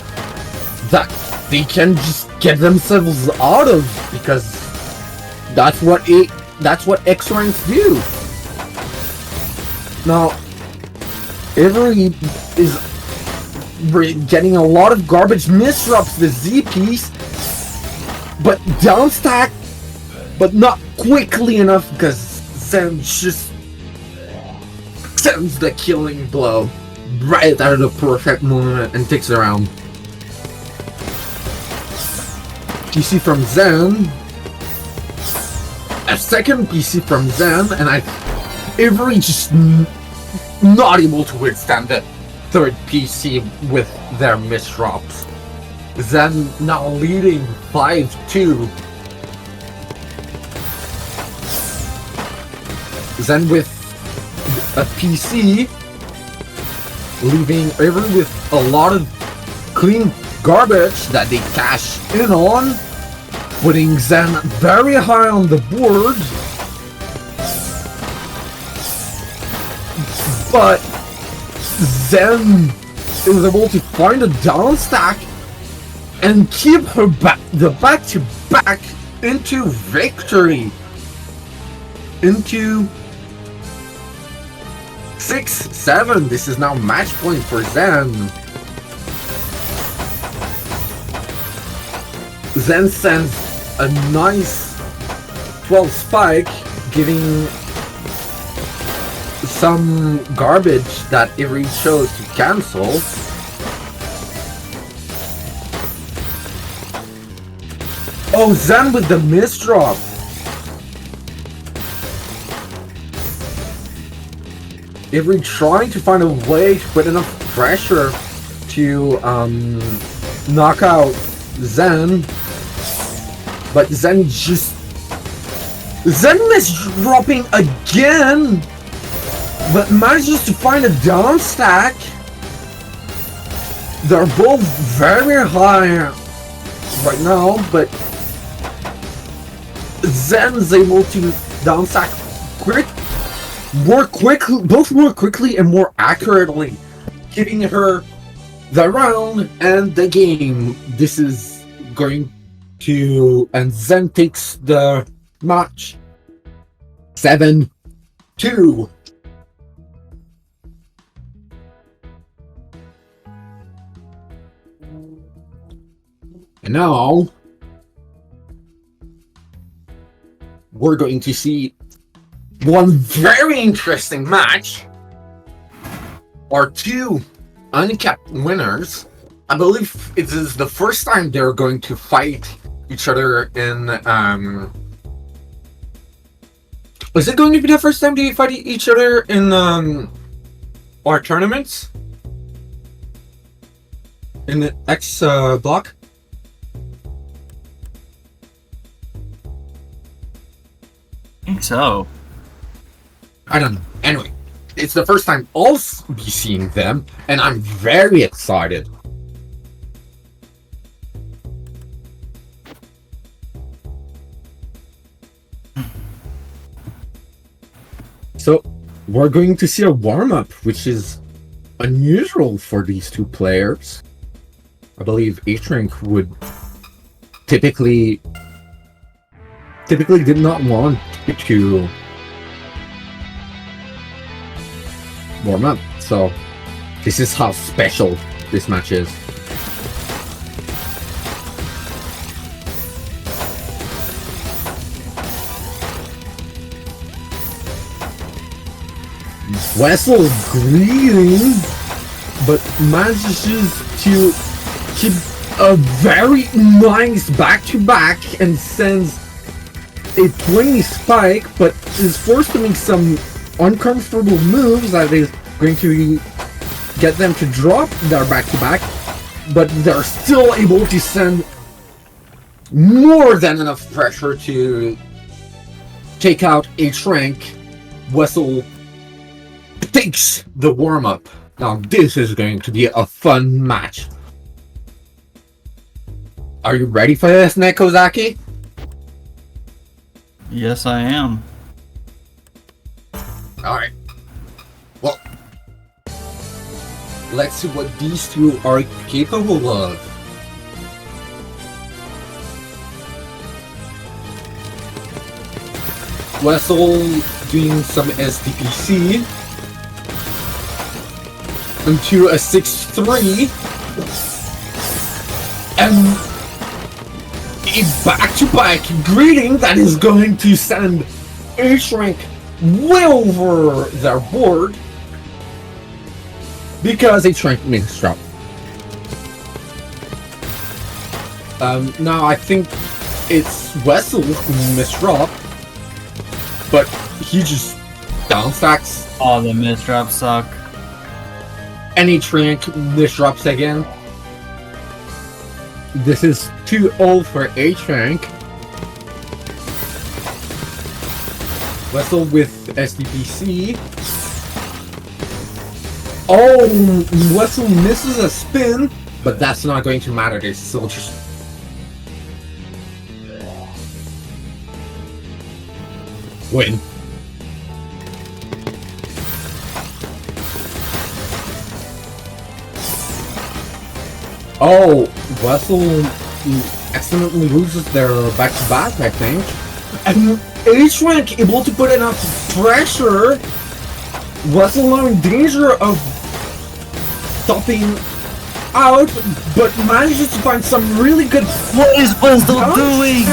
that they can just get themselves out of, because that's what X ranks do. Now Avery is getting a lot of garbage misdrops the Z piece, but down stack, but not quickly enough because Zen just sends the killing blow right at the perfect moment and takes it around. PC from Zen, a second PC from Zen, and Avery just not able to withstand the third PC with their misdrops. Zen now leading 5-2. Zen with a PC, leaving Avery with a lot of clean garbage that they cash in on, putting Zen very high on the board. But Zen is able to find a down stack and keep her back-to-back into victory. Into 6-7. This is now match point for Zen. Zen sends a nice 12 spike, giving some garbage that Avery chose to cancel. Oh, Zen with the misdrop. Avery trying to find a way to put enough pressure to knock out Zen, but Zen misdropping again, but manages to find a down stack. They're both very high right now, but Zen's able to down stack more quickly and more accurately, giving her the round and the game. This is going to, and Zen takes the match 7-2. And now we're going to see one very interesting match. Our two uncapped winners. I believe it is the first time they're going to fight each other in is it going to be the first time they fight each other in our tournaments? In the X block? I think so. I don't know. Anyway, it's the first time I'll be seeing them, and I'm very excited. So, we're going to see a warm-up, which is unusual for these two players. I believe H-Rank would typically did not want to warm up, so this is how special this match is. Wessel greeting, but manages to keep a very nice back-to-back and sends a 20 spike, but is forced to make some uncomfortable moves that is going to get them to drop their back-to-back, but they're still able to send more than enough pressure to take out H-Rank. Wessel takes the warm-up. Now this is going to be a fun match. Are you ready for this, Nekozaki? Yes, I am. Alright. Well, let's see what these two are capable of. Wessel doing some SDPC into a 6-3 and a back-to-back greeting that is going to send H-Rank way over their board because H-Rank misdrop. Now I think it's Wessel who misdrop, but he just downstacks. Oh, the misdrops suck. And H-Rank misdrops again. This is 2-0 for H-Rank. Wessel with SDPC. Oh, Wessel misses a spin, but that's not going to matter. They still just win. Oh, Wessel accidentally loses their back-to-back, I think. And H-Rank able to put enough pressure. Wessel now in danger of stopping out, but manages to find some really good. What is Wessel doing?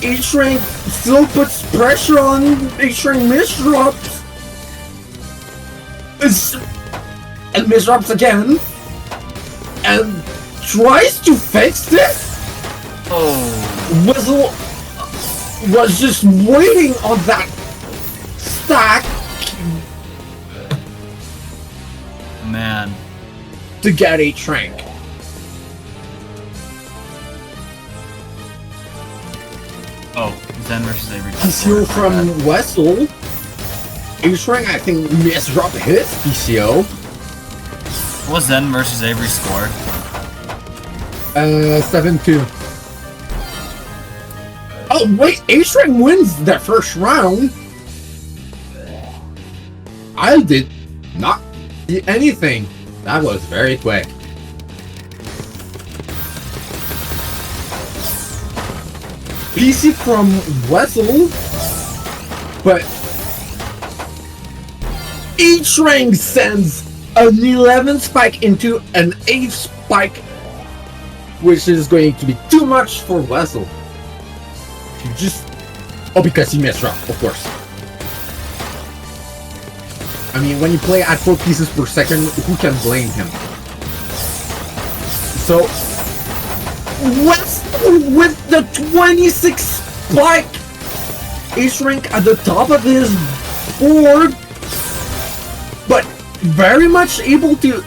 H-Rank still puts pressure on. H-Rank misdrops. And misdrops again. and tries to fix this. Oh, Whistle was just waiting on that stack man. to get a trank. Oh, Zen versus Avery. PCO from Wessel. A-Shrink, I think, misdropped his PCO. What was Zen versus Avery score? 7-2. Oh, wait, A-Shrink wins that first round. I did not see anything. That was very quick. PC from Wessel, but each rank sends an 11 spike into an 8 spike, which is going to be too much for Wessel. You just... Oh, because he messed up, of course. I mean, when you play at 4 pieces per second, who can blame him? So, Wessel with the 26 spike! Ace rank at the top of his board, but very much able to...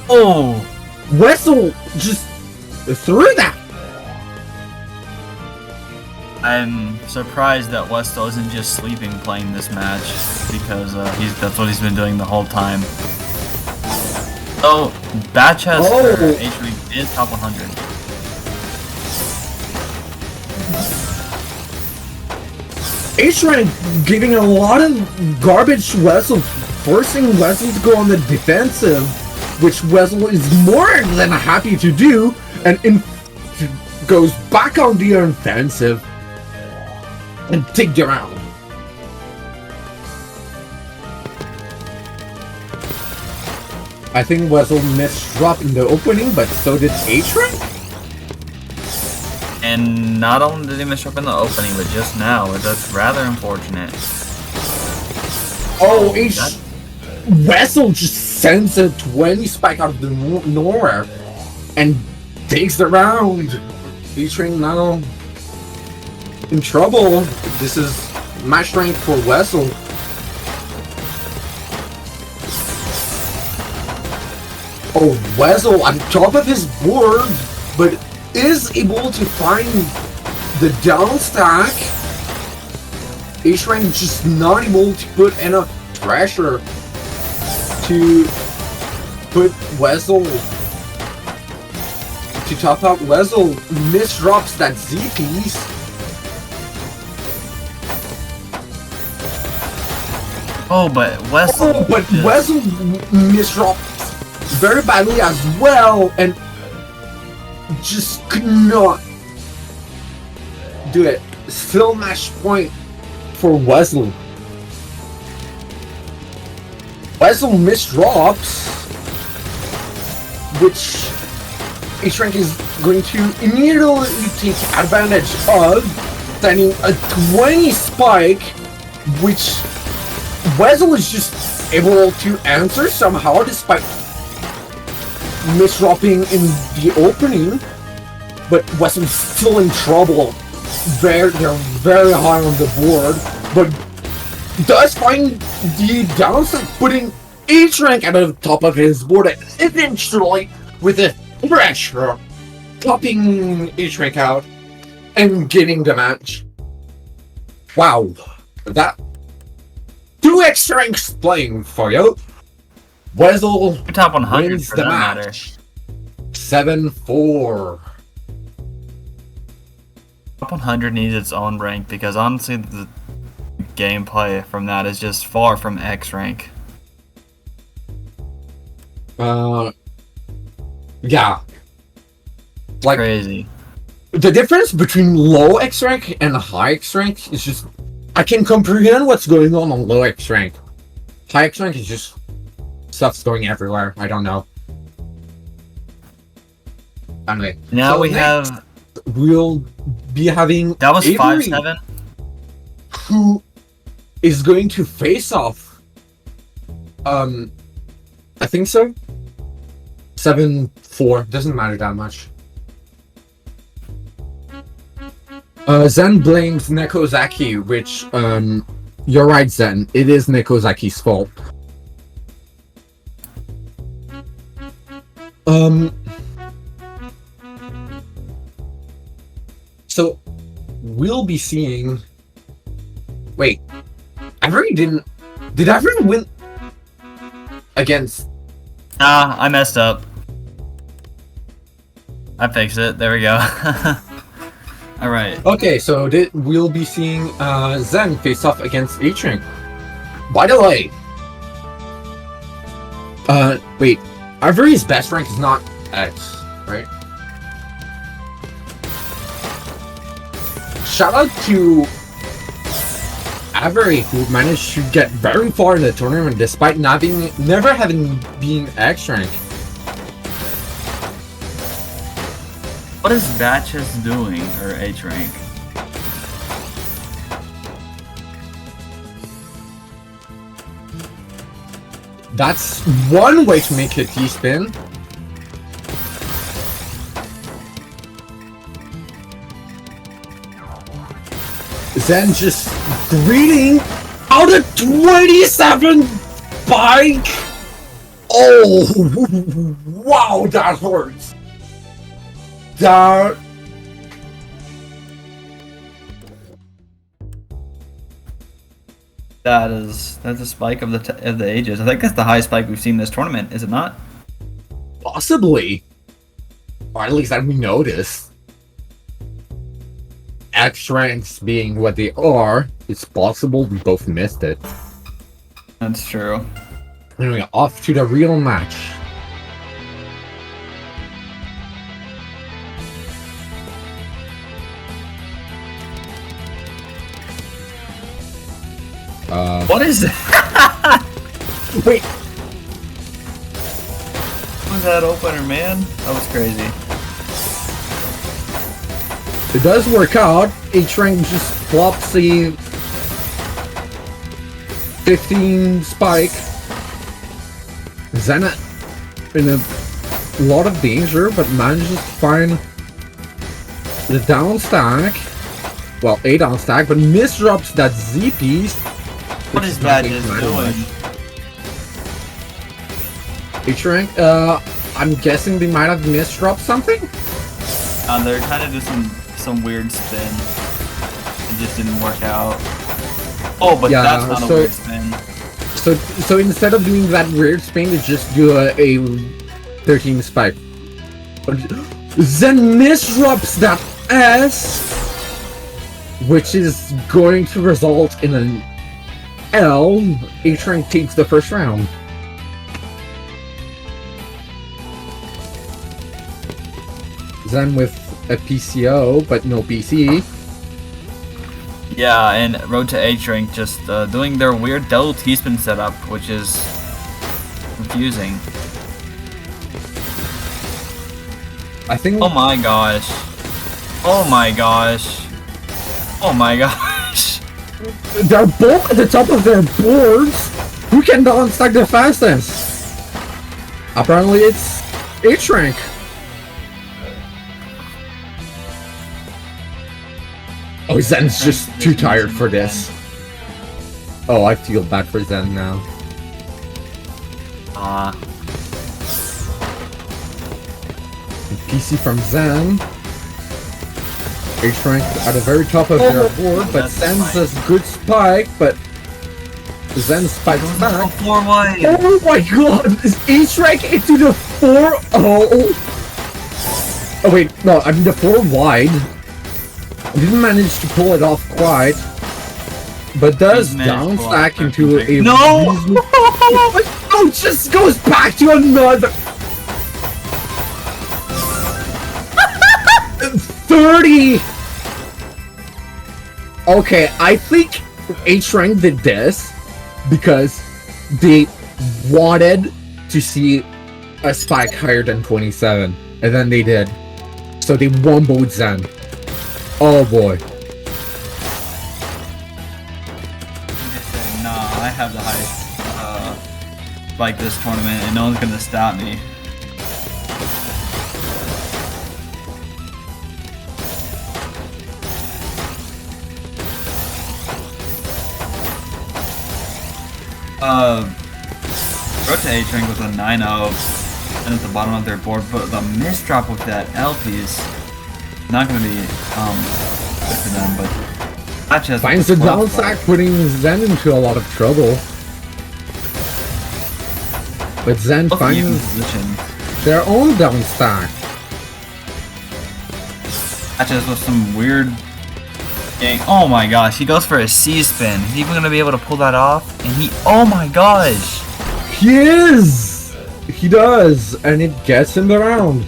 Oh! Wessel just threw that! I'm surprised that Westo isn't just sleeping playing this match, because that's what he's been doing the whole time. Oh, Batch has for H-Week is top 100. H-Rank giving a lot of garbage to Wessel, forcing Wessel to go on the defensive, which Wessel is more than happy to do, and goes back on the offensive and take the round. I think Wessel misdropped in the opening, but so did H-Rank? And not only did he miss up in the opening, but just now, that's rather unfortunate. Oh, Wessel just sends a 20 spike out of the nowhere and takes the round. Featuring now in trouble. This is match rank for Wessel. Oh, Wessel on top of his board, but is able to find the down stack. H-Rank just not able to put enough pressure to put Wessel to top out. Wessel misdrops that Z piece. Oh, but Wessel. Oh, but Wessel misdropped very badly as well, and just could not do it. Still match point for Wessel. Wessel misdrops, which H-Rank is going to immediately take advantage of, sending a 20 spike, which Wessel is just able to answer somehow despite misdropping in the opening, but Wessel's still in trouble. They're very high on the board, but does find the downside, putting H-Rank at the top of his board, and eventually, with the pressure, topping H-Rank out and getting the match. Wow, that 2 X-Ranks playing for you. Wessel top 100 wins for the that match. 7-4. Top 100 needs its own rank because honestly, the gameplay from that is just far from X rank. Yeah. Like, crazy. the difference between low X rank and high X rank is just, I can comprehend what's going on low X rank. High X rank is just stuff's going everywhere. I don't know. Anyway, Now so we next, have. we'll be having That was Avery, 5-7. who is going to face off. I think so. 7-4. Doesn't matter that much. Zen blames Nekozaki, which, you're right, Zen. It is Nekozaki's fault. So, we'll be seeing... Wait. Avery didn't... Did Avery win against... Ah, I messed up. I fixed it. There we go. Alright. Okay, so we'll be seeing Zen face off against H-Rank. By the way... wait. Avery's best rank is not X, right? Shout out to Avery, who managed to get very far in the tournament despite never having been X rank. What is Batches doing, or H rank? That's one way to make a T-spin. Zen just greeting out a 27 bike. Oh, wow, that hurts. That. That's a spike of the ages. I think that's the highest spike we've seen in this tournament, is it not? Possibly. Or at least that we noticed. X ranks being what they are, it's possible we both missed it. That's true. Anyway, off to the real match. What is that? Wait. What was that opener, man? That was crazy. It does work out. H-Rank just flops the 15 spike. Zen in a lot of danger, but manages to find the down stack. Well, a down stack, but misdrops that Z piece. What is Badges doing? H-Rank, I'm guessing they might have misdropped something? They're kind of doing some weird spin. It just didn't work out. Oh, but Yeah, that's not a weird spin. So instead of doing that weird spin, they just do a 13 spike. Then misdrops that S, which is going to result in an L. H-Rank takes the first round. Zen with a PCO, but no PC. Yeah, and Road to H rank just doing their weird double T-spin setup, which is confusing. I think. Oh my gosh. Oh my gosh. Oh my gosh. They're both at the top of their boards. Who can downstack the fastest? Apparently, it's H-Rank. Oh, Zen's just too tired for this. Oh, I feel bad for Zen now. PC from Zen. H-Rank at the very top of their board, but Zen's a good spike, but Zen spikes back. 4 wide. Oh my god! Is H-Rank into the 4? Oh wait, no, I mean the 4 wide. Didn't manage to pull it off quite, but does down stack into a no. Oh, just goes back to another 30. Okay, I think H-Rank did this because they wanted to see a spike higher than 27, and then they did. So they womboed Zen. Oh boy. Nah, I have the highest spike this tournament, and no one's gonna stop me. Road to H rank was a 9-0 and at the bottom of their board, but the misdrop with that LP is not going to be good for them. But that just Finds the down stack, putting Zen into a lot of trouble. But Zen both even finds position. their own down stack. Matches with some weird. Oh my gosh, he goes for a C spin. He's even going to be able to pull that off, and he. Oh my gosh. He is! He does, and it gets him the round.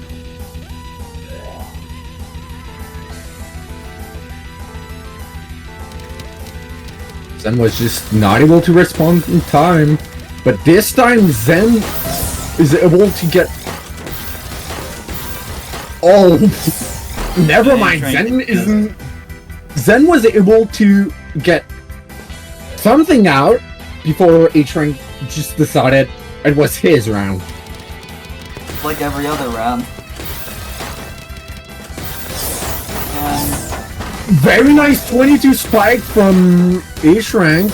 Zen was just not able to respond in time, but this time Zen is able to get... Oh, never mind, Zen was able to get something out before H-Rank just decided it was his round. Like every other round. And Very nice 22 spike from H-Rank.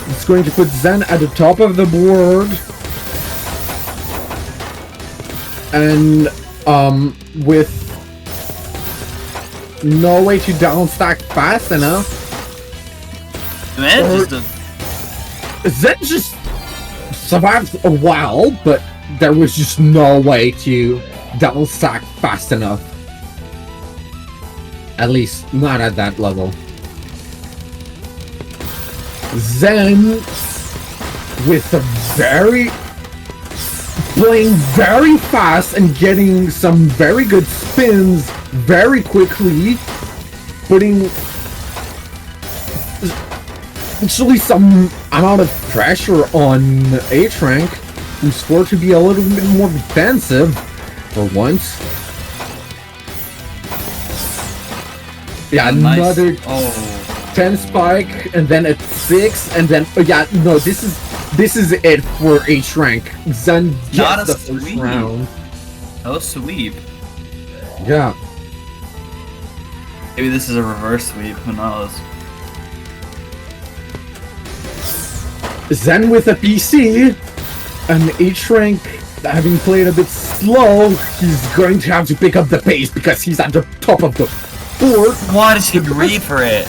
It's going to put Zen at the top of the board. And with no way to downstack fast enough, Zen just survived a while, but there was just no way to downstack fast enough. At least, not at that level. Zen, with a playing very fast and getting some very good spins very quickly, putting actually some amount of pressure on H-Rank, who's scored to be a little bit more defensive for once. Yeah, nice. another 10 spike, and then a 6, and then yeah, no, this is it for H-Rank. Zen gets the first round. Oh, sweep. Yeah. Maybe this is a reverse sweep. Who knows? Zen with a PC, and H-Rank having played a bit slow, he's going to have to pick up the pace because he's at the top of the board. Why does he agree for it?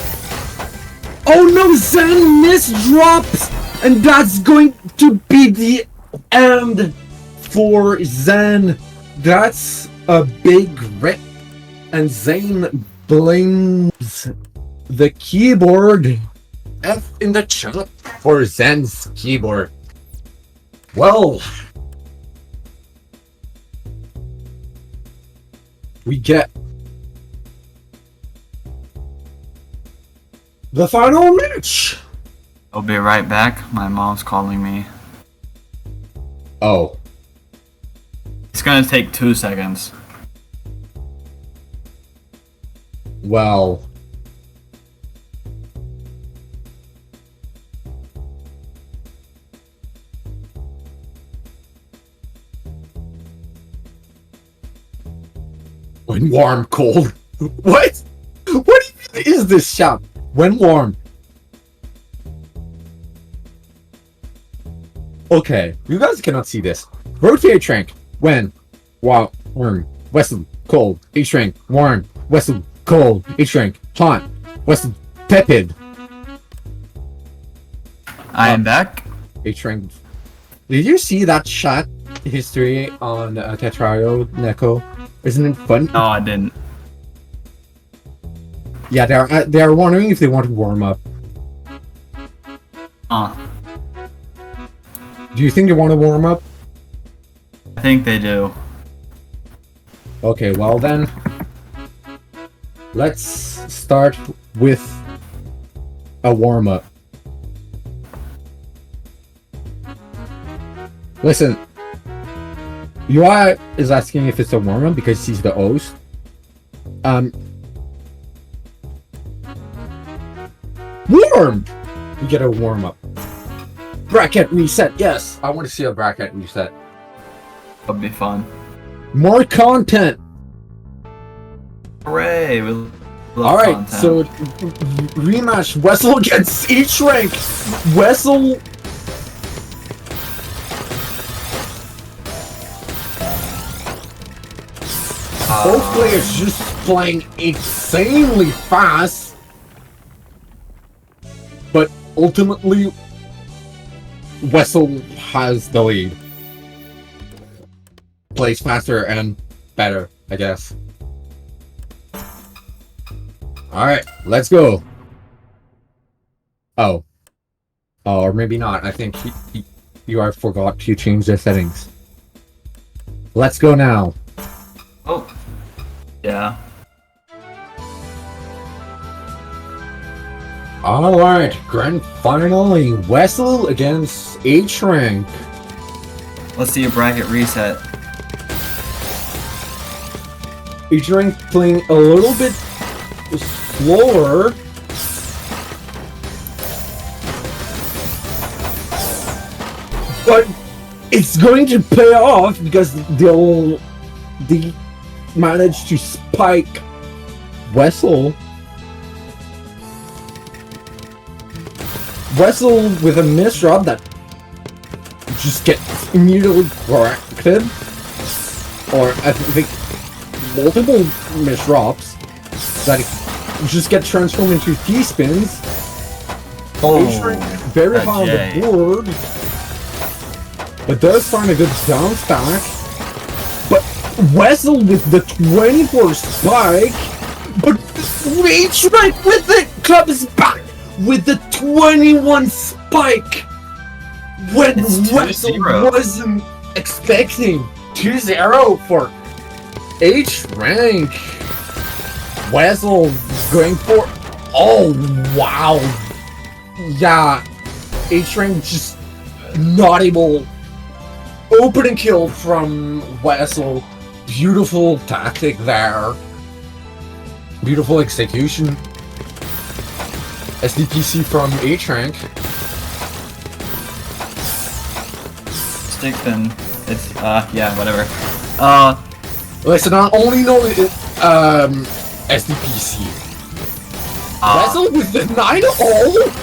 Oh no, Zen misdrops, and that's going to be the end for Zen. That's a big rip, and Zen blames the keyboard. F in the chat for Zen's keyboard. Well, we get the final match. I'll be right back. My mom's calling me. Oh. It's gonna take 2 seconds. Well. When warm, cold. What? What is this shop? When warm. Okay, you guys cannot see this. Rotate Trank. When. Wow. Warm. Western. Cold. H-Trank. Warm. Western. Cold. H-Trank. Hot. Western. Tepid. I am back. H-Trank. Did you see that shot history on Tetrario Neko? Isn't it fun? No, I didn't. Yeah, they're wondering if they want to warm up. Do you think they want to warm up? I think they do. Okay, well then, let's start with a warm up. Listen, UI is asking if it's a warm up because he's the host. Warm! We get a warm up. Bracket reset, yes! I want to see a bracket reset. That'll be fun. More content! Hooray! We love Alright, content. so rematch. Wessel gets H rank. Wessel Both players just playing insanely fast, but ultimately, Wessel has the lead. Plays faster and better, I guess. Alright, let's go. Oh. Oh, or maybe not. I think you are forgot to change the settings. Let's go now. Oh. Yeah. Alright, grand finally, Wessel against H-Rank. Let's see a bracket reset. H-Rank playing a little bit slower. But it's going to pay off because they managed to spike Wessel. Wessel with a misdrop that just gets immediately corrected, or I think multiple misdrops that just get transformed into T-spins. H-Rank very high on the board, but does find a good bounce back. But Wessel with the 24 spike, but H-Rank with it comes back with the 21 spike when Wessel wasn't expecting. 2-0 for H-Rank. Wessel going for... Oh, wow. Yeah, H-Rank just not able... Opening kill from Wessel. Beautiful tactic there. Beautiful execution. SDPC from H-Rank. Stick spin. It's, yeah, whatever. Listen, I only know SDPC. Wessel with the 9-0?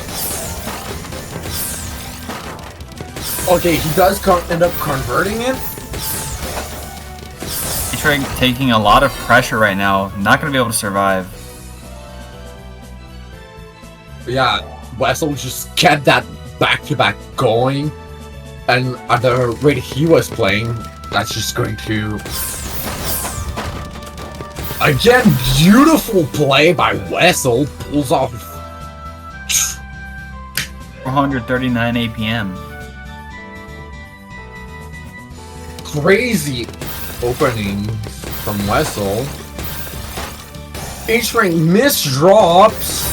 Okay, he does end up converting it. H-Rank taking a lot of pressure right now. Not going to be able to survive. Yeah, Wessel just kept that back-to-back going. And at the rate he was playing, that's just going to... Again, beautiful play by Wessel. Pulls off... 439 APM. Crazy openings from Wessel. H-Rank misdrops.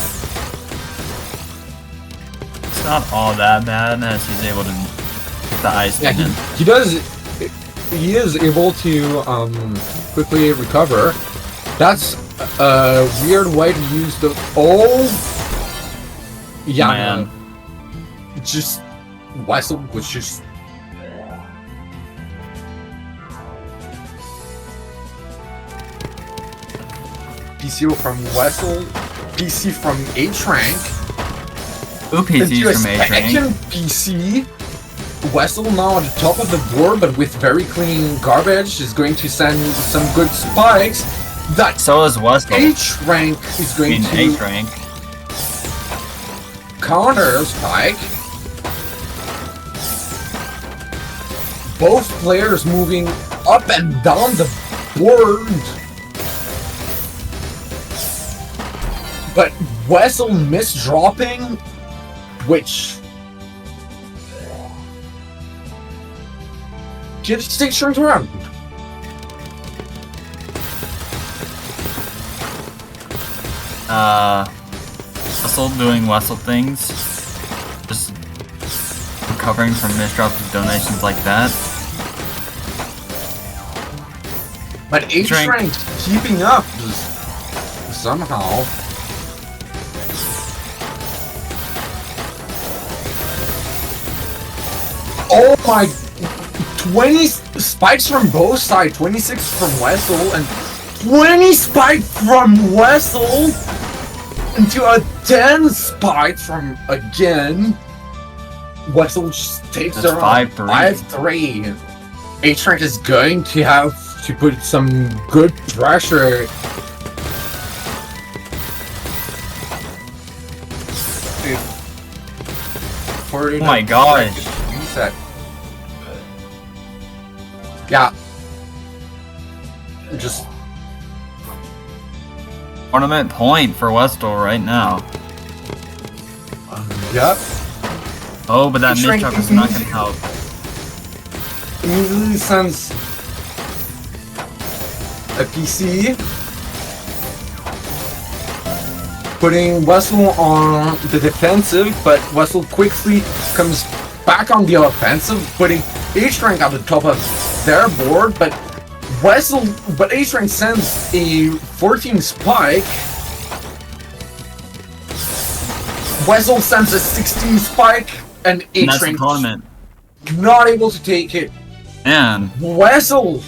It's not all that bad as he's able to get the ice Yeah, in. he is able to quickly recover. That's a weird way to use the... Oh! Yeah, Man. Just... Wessel was just... PC from Wessel, PC from H-Rank. Ooh, PCs from H-Rank. PC. Wessel now on the top of the board, but with very clean garbage, is going to send some good spikes. That So is Wessel. H-Rank is going to H-Rank. counter spike. Both players moving up and down the board. But Wessel misdropping, which gives stage turns around. Wessel doing Wessel things. Just recovering from misdrops with donations like that. But H-Rank keeping up somehow. Oh my... 20 spikes from both sides. 26 from Wessel and 20 spike from Wessel into a 10 spike from again. Wessel just takes That's around 5-3. 5-3. H-Rank is going to have to put some good pressure. Oh my gosh. Reset. Yeah. Just Tournament point for Westall right now. yep. Oh, but that He's trying- mid-truck is not going to help. Immediately sends a PC, putting Wessel on the defensive, but Wessel quickly comes back on the offensive, putting H-Rank at the top of their board, but H-Rank sends a 14 spike. Wessel sends a 16 spike, and And that's the H-Rank tournament. not able to take it. And Wessel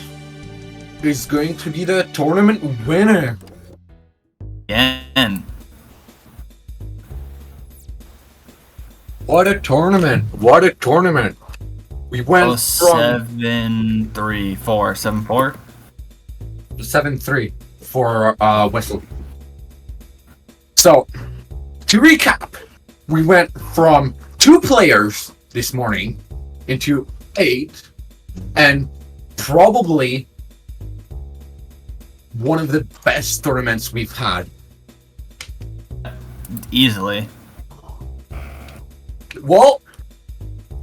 is going to be the tournament winner. again. What a tournament! What a tournament! We went Oh, from 7-3-4. 7-4? 7-3 for Wessel. So, to recap, we went from 2 players this morning into 8, and probably one of the best tournaments we've had. Easily. Well,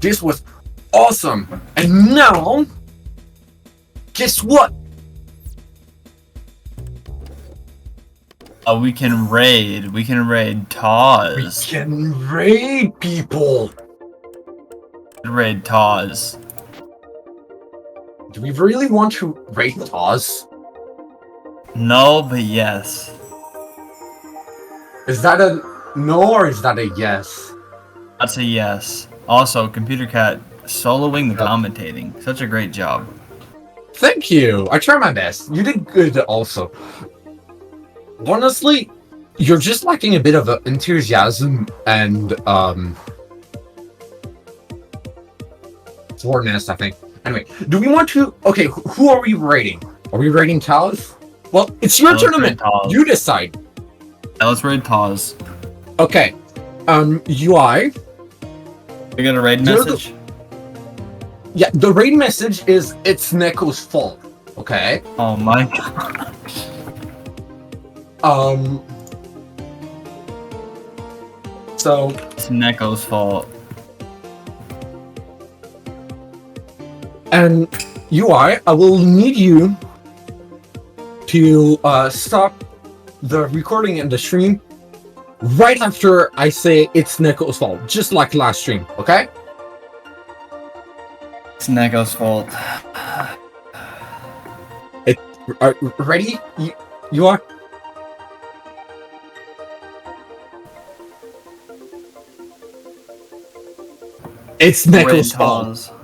this was awesome. And now, guess what? Oh, we can raid. We can raid We Taz. can raid people. Raid Taz. Do we really want to raid Taz? No, but yes. Is that a no or is that a yes? That's a yes. Also, Computer Cat soloing the commentating. Such a great job. Thank you. I tried my best. You did good also. Honestly, you're just lacking a bit of enthusiasm and forwardness, I think. Anyway, do we want to? Okay, who are we rating? Are we rating Talos? Well, it's your Let's raid tournament. Taz. You decide. Yeah, let's raid Taz. Okay. UI. We got a raid You're the- message? Yeah, the raid message is it's Neko's fault. Okay. Oh my god. So It's Neko's fault. and UI, I will need you to stop the recording and the stream right after I say it's Neko's fault, just like last stream, okay? It's Neko's fault. Ready? You are? It's Raid Neko's fault. Taz.